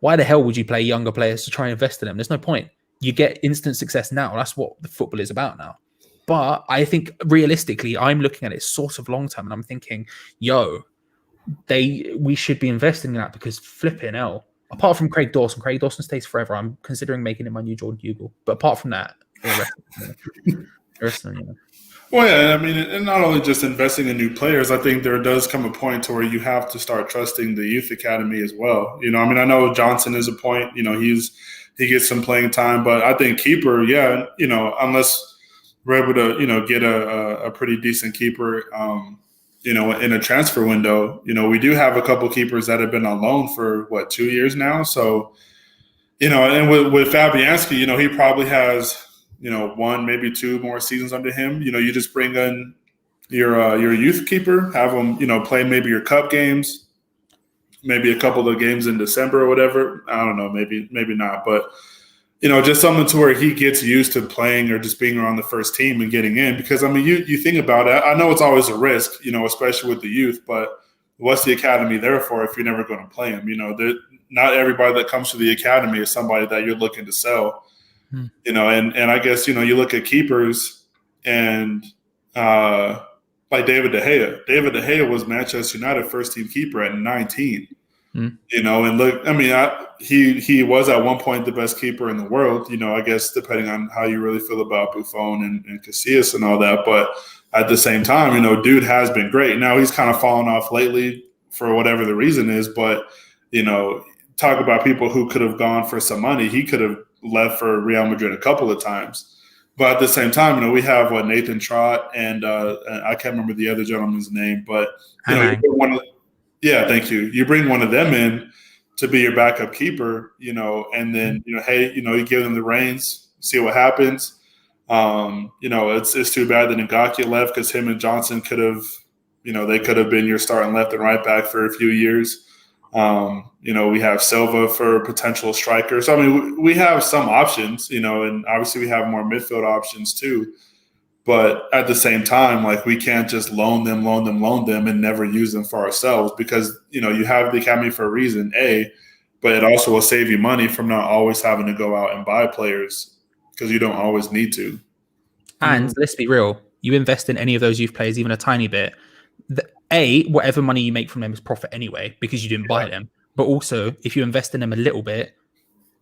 why the hell would you play younger players to try and invest in them? There's no point. You get instant success now. That's what the football is about now. But I think realistically, I'm looking at it sort of long term, and I'm thinking, we should be investing in that because flipping hell. Apart from Craig Dawson stays forever. I'm considering making him my new Jordan Hugill. But apart from that, the rest of them. Well, yeah, I mean, and not only just investing in new players, I think there does come a point to where you have to start trusting the youth academy as well. I mean, I know Johnson is a point, he gets some playing time, but I think keeper, unless we're able to, get a pretty decent keeper, in a transfer window. We do have a couple keepers that have been on loan for 2 years now. So, and with Fabianski, he probably has, 1, maybe 2 more seasons under him. You just bring in your youth keeper, have him, play maybe your cup games, maybe a couple of games in December or whatever. I don't know, maybe not, but just something to where he gets used to playing or just being around the first team and getting in. Because you think about it, I know it's always a risk, especially with the youth, but what's the academy there for if you're never going to play him? Not everybody that comes to the academy is somebody that you're looking to sell. And I guess, you look at keepers and like David De Gea. David De Gea was Manchester United first team keeper at 19. And look, he was at one point the best keeper in the world, I guess depending on how you really feel about Buffon and Casillas and all that. But at the same time, dude has been great. Now he's kind of fallen off lately for whatever the reason is. But, talk about people who could have gone for some money. He could have left for Real Madrid a couple of times. But at the same time, we have Nathan Trott and I can't remember the other gentleman's name, but thank you. You bring one of them in to be your backup keeper, and then hey, you give them the reins, see what happens. It's too bad that Ngakia left because him and Johnson could have, they could have been your starting left and right back for a few years. We have Silva for potential strikers. So, we have some options, and obviously we have more midfield options too. But at the same time, we can't just loan them and never use them for ourselves because, you have the academy for a reason, but it also will save you money from not always having to go out and buy players because you don't always need to. And let's be real, you invest in any of those youth players, even a tiny bit, whatever money you make from them is profit anyway because you didn't buy them. But also, if you invest in them a little bit,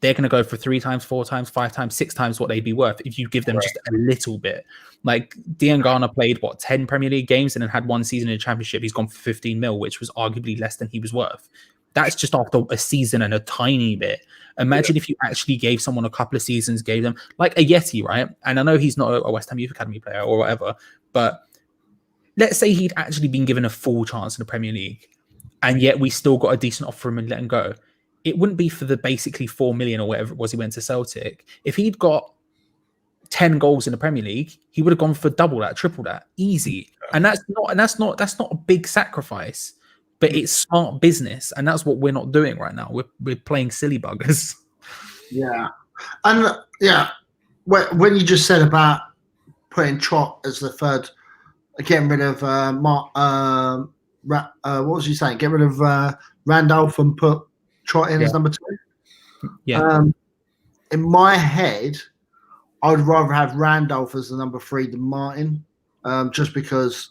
they're going to go for 3 times, 4 times, 5 times, 6 times what they'd be worth if you give them just a little bit. Like Diangana played 10 Premier League games and then had 1 season in the Championship. He's gone for 15 mil, which was arguably less than he was worth. That's just after a season and a tiny bit. Imagine if you actually gave someone a couple of seasons, gave them like a Yeti, right? And I know he's not a West Ham Youth Academy player or whatever, but let's say he'd actually been given a full chance in the Premier League, and yet we still got a decent offer for him and let him go. It wouldn't be for the basically 4 million or whatever it was he went to Celtic. If he'd got 10 goals in the Premier League, he would have gone for double that, triple that, easy. And that's not a big sacrifice, but it's smart business, and that's what we're not doing right now. We're playing silly buggers. Yeah, and when you just said about putting Trott as the third, getting rid of what was you saying? Get rid of Randolph and put Trott in as number 2. Yeah. In my head, I would rather have Randolph as the number 3 than Martin, just because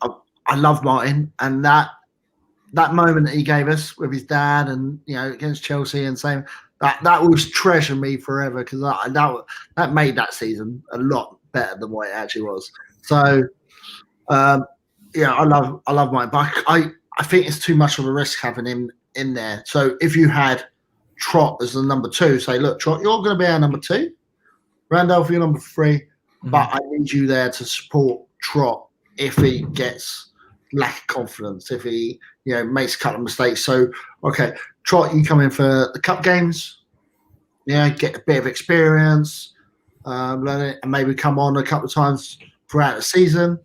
I love Martin, and that moment that he gave us with his dad and against Chelsea and saying that will treasure me forever because that made that season a lot better than what it actually was. So I love Martin, but I think it's too much of a risk having him in there. So if you had Trott as the number 2, say, look, Trott, you're going to be our number 2. Randolph, you're number 3, but I need you there to support Trott if he gets lack of confidence, if he makes a couple of mistakes. So, okay, Trott, you come in for the cup games, get a bit of experience, learn it, and maybe come on a couple of times throughout the season,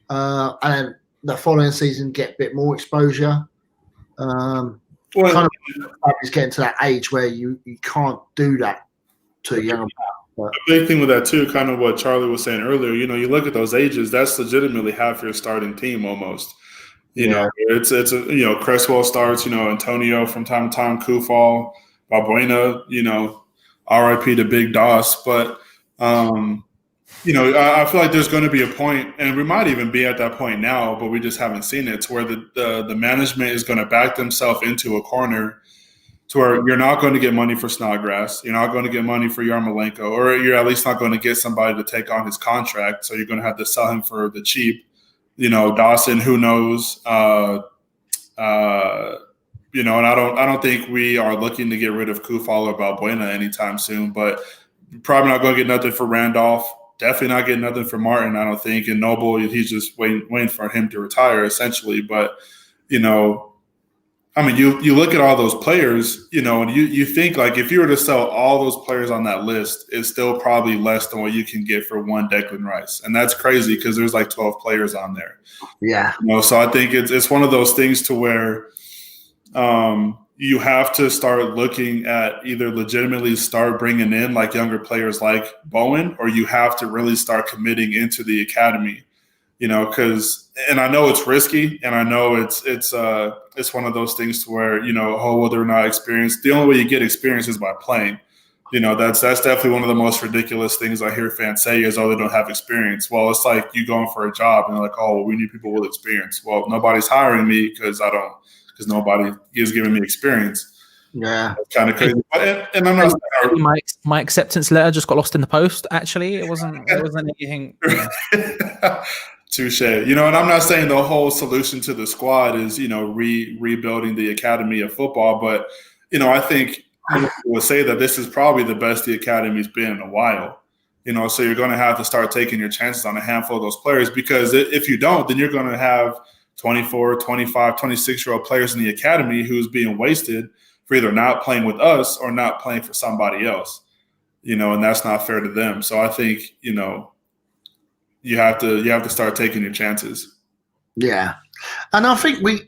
and then the following season get a bit more exposure. Kind of is getting to that age where you can't do that to a younger player. A big thing with that too, kind of what Charlie was saying earlier, you look at those ages, that's legitimately half your starting team almost. It's Cresswell starts, Antonio from time to time, Kufal, Balbuena, RIP to Big Doss. But, I feel like there's going to be a point, and we might even be at that point now, but we just haven't seen it, to where the management is going to back themselves into a corner to where you're not going to get money for Snodgrass, you're not going to get money for Yarmolenko, or you're at least not going to get somebody to take on his contract, so you're going to have to sell him for the cheap. Dawson, who knows? And I don't think we are looking to get rid of Kufal or Balbuena anytime soon, but probably not going to get nothing for Randolph. definitely not getting nothing for Martin, I don't think. And Noble, he's just waiting for him to retire, essentially. But, you know, I mean, you look at all those players, you know, and you think, like, if you were to sell all those players on that list, it's still probably less than what you can get for one Declan Rice. And that's crazy because there's like 12 players on there. Yeah. You know, so I think it's one of those things to where you have to start looking at either legitimately start bringing in like younger players like Bowen, or you have to really start committing into the academy, you know, and I know it's risky, and I know it's one of those things to where, you know, oh, well, they're not experienced. The only way you get experience is by playing. You know, that's definitely one of the most ridiculous things I hear fans say is, oh, they don't have experience. Well, it's like you going for a job and they're like, oh, well, we need people with experience. Well, nobody's hiring me because nobody is giving me experience. Yeah. It's kind of crazy. And I'm not saying my acceptance letter just got lost in the post. Actually, it wasn't anything. Touche. You know, and I'm not saying the whole solution to the squad is, you know, rebuilding the academy of football, but, you know, I think I would say that this is probably the best the academy's been in a while. You know, so you're going to have to start taking your chances on a handful of those players, because if you don't, then you're going to have 24, 25, 26-year-old players in the academy who's being wasted for either not playing with us or not playing for somebody else, you know, and that's not fair to them. So I think, you know, you have to start taking your chances. Yeah. And I think we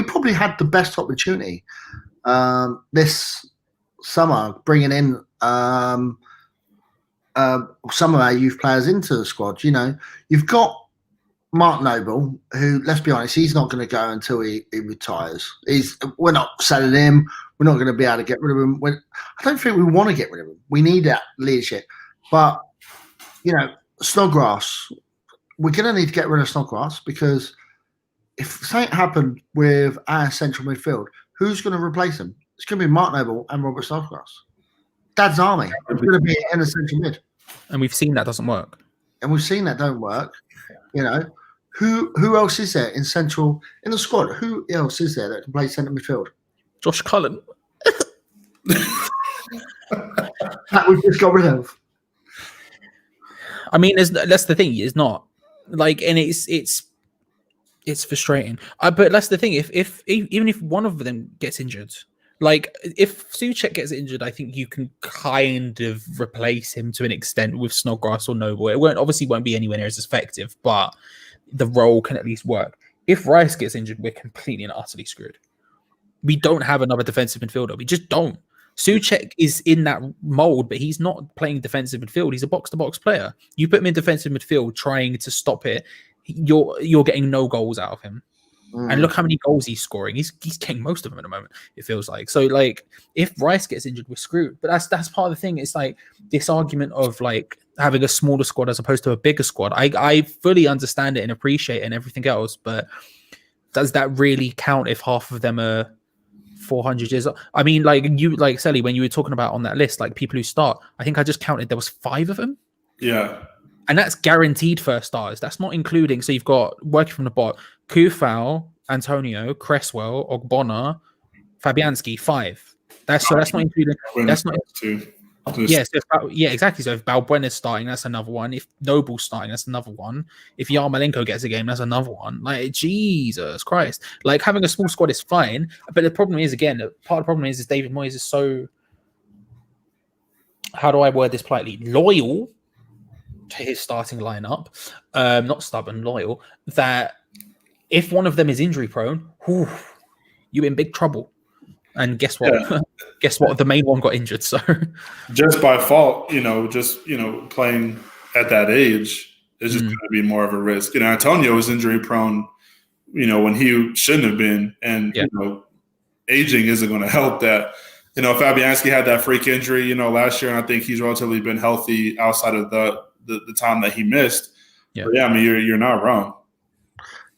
probably had the best opportunity this summer bringing in some of our youth players into the squad. You know, you've got Mark Noble, who, let's be honest, he's not going to go until he retires. We're not selling him. We're not going to be able to get rid of him. I don't think we want to get rid of him. We need that leadership. But, you know, Snodgrass, we're going to need to get rid of Snodgrass, because if something happened with our central midfield, who's going to replace him? It's going to be Mark Noble and Robert Snodgrass. Dad's army. It's going to be in the central mid. And we've seen that doesn't work. And we've seen that don't work. You know, who else is there in the squad? Who else is there that can play centre midfield? Josh Cullen. That we've just got rid of. I mean, that's the thing. It's not like, and it's frustrating. But that's the thing. Even if one of them gets injured, like if Souček gets injured, I think you can kind of replace him to an extent with Snodgrass or Noble. It won't be anywhere near as effective, but the role can at least work. If Rice gets injured, we're completely and utterly screwed. We don't have another defensive midfielder. We just don't. Souček is in that mold, but he's not playing defensive midfield. He's a box-to-box player. You put him in defensive midfield trying to stop it, you're getting no goals out of him. And look how many goals he's scoring. He's getting most of them at the moment, it feels like. So, like, if Rice gets injured, we're screwed. But that's part of the thing. It's like this argument of, like, having a smaller squad as opposed to a bigger squad. I fully understand it and appreciate it and everything else, but does that really count if half of them are 400 years old? I mean, like Sally, when you were talking about on that list, like people who start, I think I just counted there was 5 of them. Yeah. And that's guaranteed first starters. That's not including. So you've got, working from the bot, Kufal, Antonio, Cresswell, Ogbonna, Fabianski, 5. That's not including. That's not. Yes, exactly. So if Balbuena's starting, that's another one. If Noble's starting, that's another one. If Yarmolenko gets a game, that's another one. Like, Jesus Christ! Like, having a small squad is fine, but the problem is, again, part of the problem is David Moyes is so. How do I word this politely? Loyal to his starting lineup, not stubborn, loyal. That if one of them is injury prone, you're in big trouble. And guess what? Yeah. Guess what? The main one got injured. So just by fault, playing at that age is just going to be more of a risk. Antonio was injury prone, when he shouldn't have been, and aging isn't going to help that. Fabianski had that freak injury, last year, and I think he's relatively been healthy outside of the time that he missed. Yeah, but yeah, I mean, you're not wrong.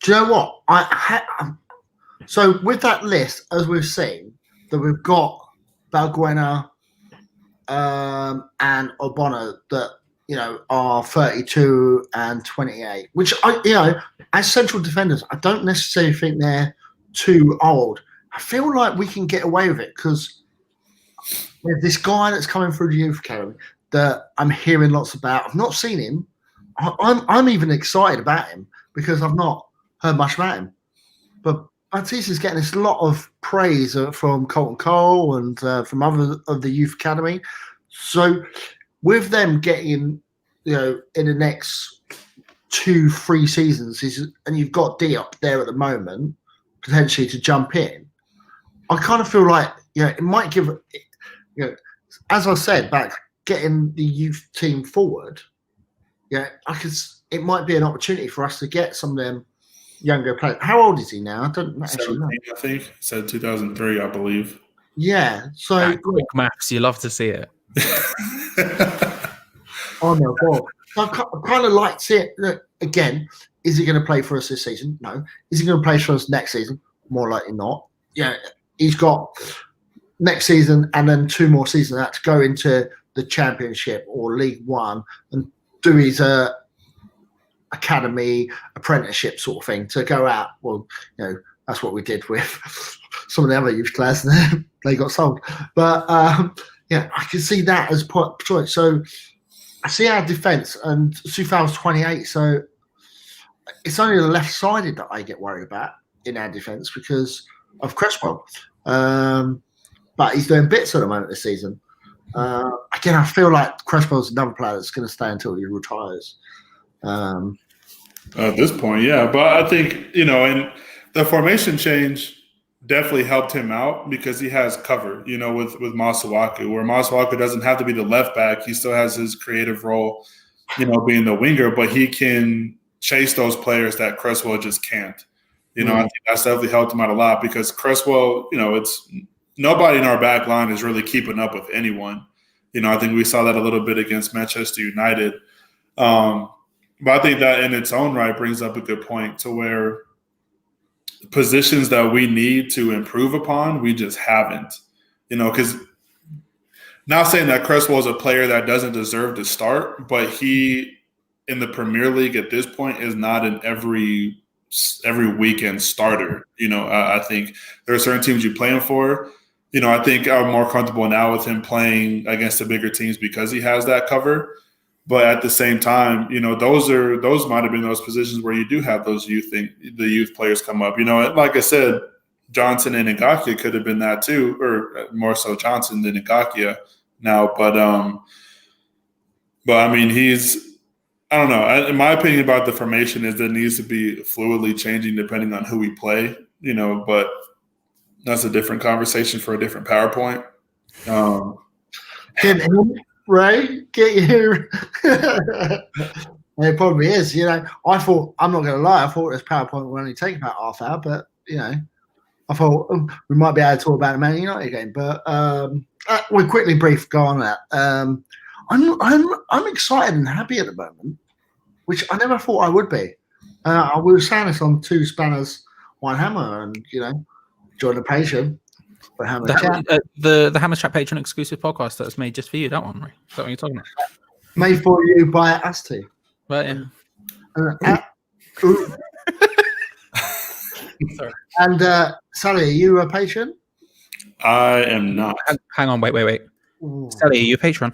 Do you know what? So with that list, as we've seen, that we've got Balbuena and Ogbonna that are 32 and 28, which as central defenders, I don't necessarily think they're too old. I feel like we can get away with it because there's this guy that's coming through the youth academy. that I'm hearing lots about. I've not seen him. I'm even excited about him because I've not heard much about him. But Baptista's getting this lot of praise from Colton Cole and from other of the youth academy. So with them getting, in the next 2-3 seasons, and you've got Diop there at the moment, potentially to jump in, I kind of feel like, it might give, as I said, back getting the youth team forward, it might be an opportunity for us to get some of them younger players. How old is he now? I don't actually know. I think said 2003, I believe. Yeah. So quick maths, you love to see it. Oh my God. I kind of like to see it. Look, again, is he going to play for us this season? No. Is he going to play for us next season? More likely not. Yeah. He's got next season and then 2 more seasons to go into the Championship or League One and do his academy apprenticeship sort of thing to go out. Well, that's what we did with some of the other youth players. They got sold. But I can see that as choice. So I see our defence, and Sufal's 28, so it's only the left-sided that I get worried about in our defence because of Cresswell. But he's doing bits at the moment this season. Again, I feel like Cresswell's another player that's going to stay until he retires. At this point, yeah. But I think, and the formation change definitely helped him out because he has cover, with Masuaku, where Masuaku doesn't have to be the left back. He still has his creative role, being the winger, but he can chase those players that Cresswell just can't. I think that's definitely helped him out a lot because Cresswell, it's nobody in our back line is really keeping up with anyone. I think we saw that a little bit against Manchester United. But I think that in its own right brings up a good point to where positions that we need to improve upon, we just haven't. Because not saying that Cresswell is a player that doesn't deserve to start, but he in the Premier League at this point is not an every weekend starter. I think there are certain teams you play him for. I think I'm more comfortable now with him playing against the bigger teams because he has that cover. But at the same time, those might have been those positions where you do have those the youth players come up. Like I said, Johnson and Ngakia could have been that too, or more so Johnson than Ngakia now. But I mean, I don't know. In my opinion about the formation is that it needs to be fluidly changing depending on who we play. But that's a different conversation for a different PowerPoint. Ray, get you. It probably is. I thought, I'm not going to lie, I thought this PowerPoint would only take about half hour, but I thought we might be able to talk about the Man United game. But we'll quickly go on that. I'm excited and happy at the moment, which I never thought I would be. We were saying this on Two Spanners, One Hammer, and join the patient. The Hammer Chat Patreon exclusive podcast that's made just for you. That one, right? Is that what you're talking about? Made for you by us two. Right. Sorry. And Sally, are you a patron? I am not. Hang on, wait. Ooh. Sally, are you a patron?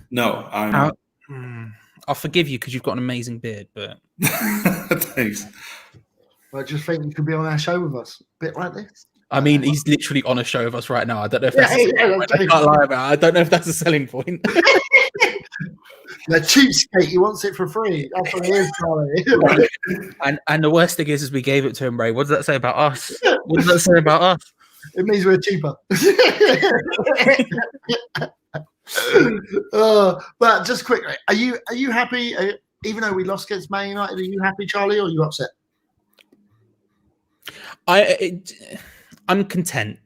No, I'm not. I'll forgive you because you've got an amazing beard, but thanks. I just think you could be on our show with us, a bit like this. I mean, he's literally on a show with us right now. I don't know if that's I can't lie about it. I don't know if that's a selling point. The cheapskate, he wants it for free. That's what it is, Charlie. And the worst thing is we gave it to him, Ray. What does that say about us? What does that say about us? It means we're cheaper. But just quickly, are you happy? Even though we lost against Man United, are you happy, Charlie, or are you upset? I'm content.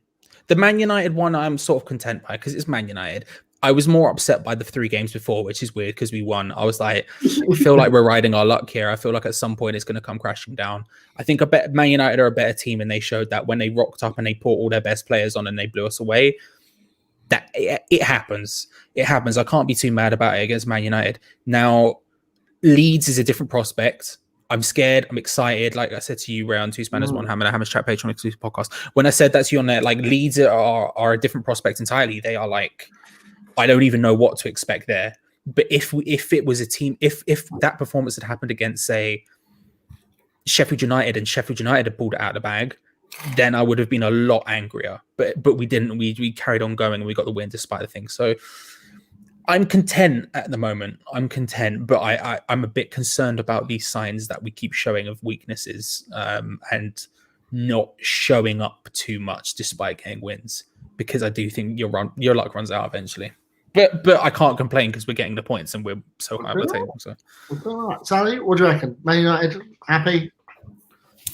The Man United one, I'm sort of content by because it's Man United. I was more upset by the 3 games before, which is weird because we won. I was like, I feel like we're riding our luck here. I feel like at some point it's going to come crashing down. I think Man United are a better team, and they showed that when they rocked up and they put all their best players on and they blew us away. That it happens. It happens. I can't be too mad about it against Man United. Now, Leeds is a different prospect. I'm scared. I'm excited. Like I said to you, Ray, on Two Spanners, One Hammer, the Hammer's Chat Patreon exclusive podcast. When I said that to you on there, like Leeds are a different prospect entirely. They are like, I don't even know what to expect there. But if it was a team, if that performance had happened against, say, Sheffield United, and Sheffield United had pulled it out of the bag, then I would have been a lot angrier. But we didn't. We carried on going and we got the win despite the thing. So I'm content at the moment. I'm content, but I'm a bit concerned about these signs that we keep showing of weaknesses and not showing up too much despite getting wins, because I do think your luck runs out eventually. But I can't complain because we're getting the points and we're so high on the table. So, all right. Sally, what do you reckon? Man United happy?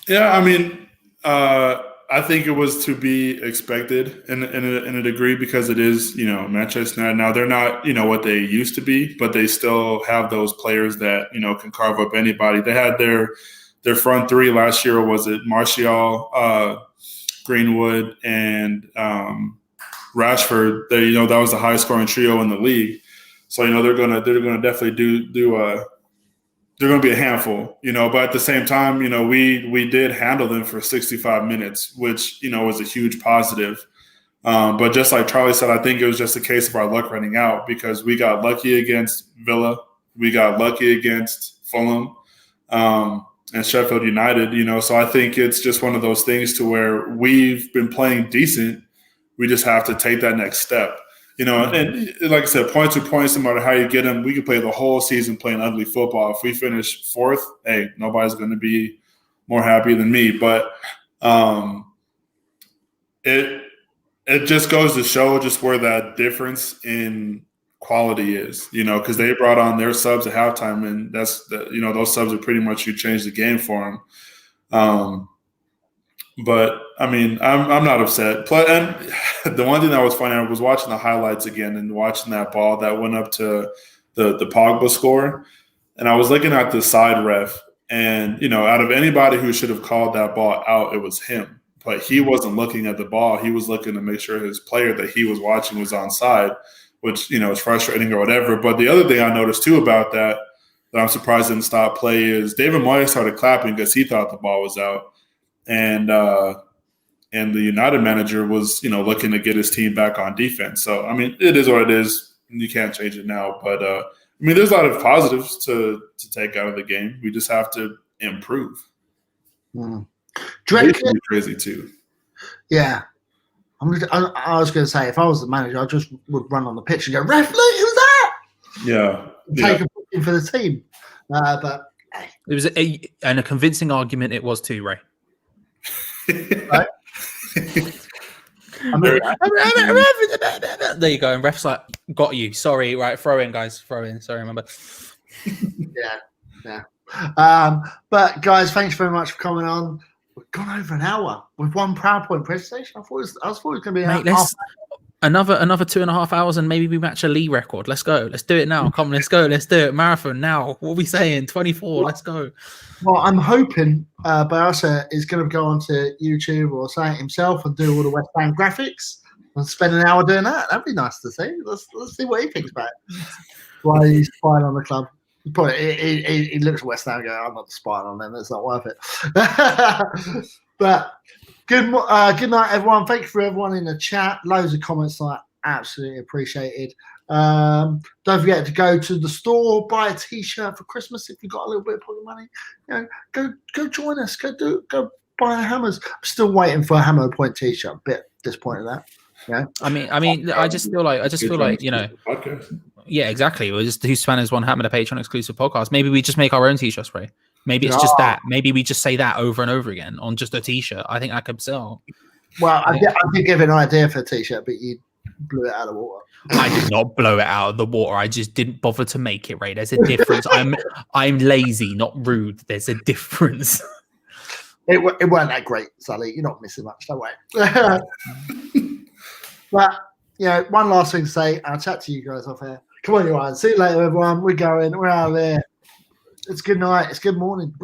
Yeah, I mean, I think it was to be expected in a degree, because it is, Manchester United. Now they're not, what they used to be, but they still have those players that, can carve up anybody. They had their front three last year. Was it Martial, Greenwood, and Rashford? That was the highest scoring trio in the league. So they're gonna definitely they're going to be a handful, but at the same time, we did handle them for 65 minutes, which, was a huge positive. But just like Charlie said, I think it was just a case of our luck running out, because we got lucky against Villa. We got lucky against Fulham and Sheffield United, so I think it's just one of those things to where we've been playing decent. We just have to take that next step. And like I said, points are points, no matter how you get them. We could play the whole season playing ugly football. If we finish fourth, hey, nobody's going to be more happy than me. But it just goes to show just where that difference in quality is, because they brought on their subs at halftime, and that's those subs are pretty much you change the game for them. But I mean, I'm not upset. And the one thing that was funny, I was watching the highlights again and watching that ball that went up to the Pogba score, and I was looking at the side ref, and out of anybody who should have called that ball out, it was him. But he wasn't looking at the ball; he was looking to make sure his player that he was watching was onside, which is frustrating or whatever. But the other thing I noticed too about that I'm surprised didn't stop play is David Moyes started clapping because he thought the ball was out. And the United manager was, looking to get his team back on defense. So, I mean, it is what it is. You can't change it now. But, there's a lot of positives to take out of the game. We just have to improve. Drake, crazy too. Yeah. I was going to say, if I was the manager, I just would run on the pitch and go, ref, look, who's that? Yeah. Take a booking for the team. But it was a convincing argument. It was too, Ray. Right? There you go. And ref's like, got you. Sorry, right? Throw in, guys. Throw in. Sorry, remember. Yeah. But guys, thanks very much for coming on. We've gone over an hour with one PowerPoint presentation. I thought it was going to be another 2.5 hours, and maybe we match a Lee record. Let's go. Let's do it now. Come, let's go. Let's do it. Marathon now. What are we saying? 24. Let's go. Well, I'm hoping Barca is going to go onto YouTube or say it himself and do all the West Ham graphics and spend an hour doing that. That'd be nice to see. Let's see what he thinks about it. Why he's spying on the club. He looks at West Ham and goes, I'm not spying on them. It's not worth it. But good night, everyone. Thank you for everyone in the chat. Loads of comments I absolutely appreciated. Don't forget to go to the store, buy a T-shirt for Christmas if you've got a little bit of pocket money. Go join us. Go buy the hammers. I'm still waiting for a Hammer Point T-shirt. A bit disappointed at that. Yeah. I mean, I just feel like yeah, exactly. We're just two Spanners, one Hammer, the Patreon exclusive podcast. Maybe we just make our own T-shirts, Ray. Maybe it's just that. Maybe we just say that over and over again on just a T-shirt. I think that could sell. Well, I did give an idea for a T-shirt, but you blew it out of the water. I did not blow it out of the water. I just didn't bother to make it, Ray. There's a difference. I'm lazy, not rude. There's a difference. It weren't that great, Sally. You're not missing much. Don't worry. But, one last thing to say. I'll chat to you guys off here. Come on, you guys. See you later, everyone. We're going. We're out of there. It's good night. It's good morning.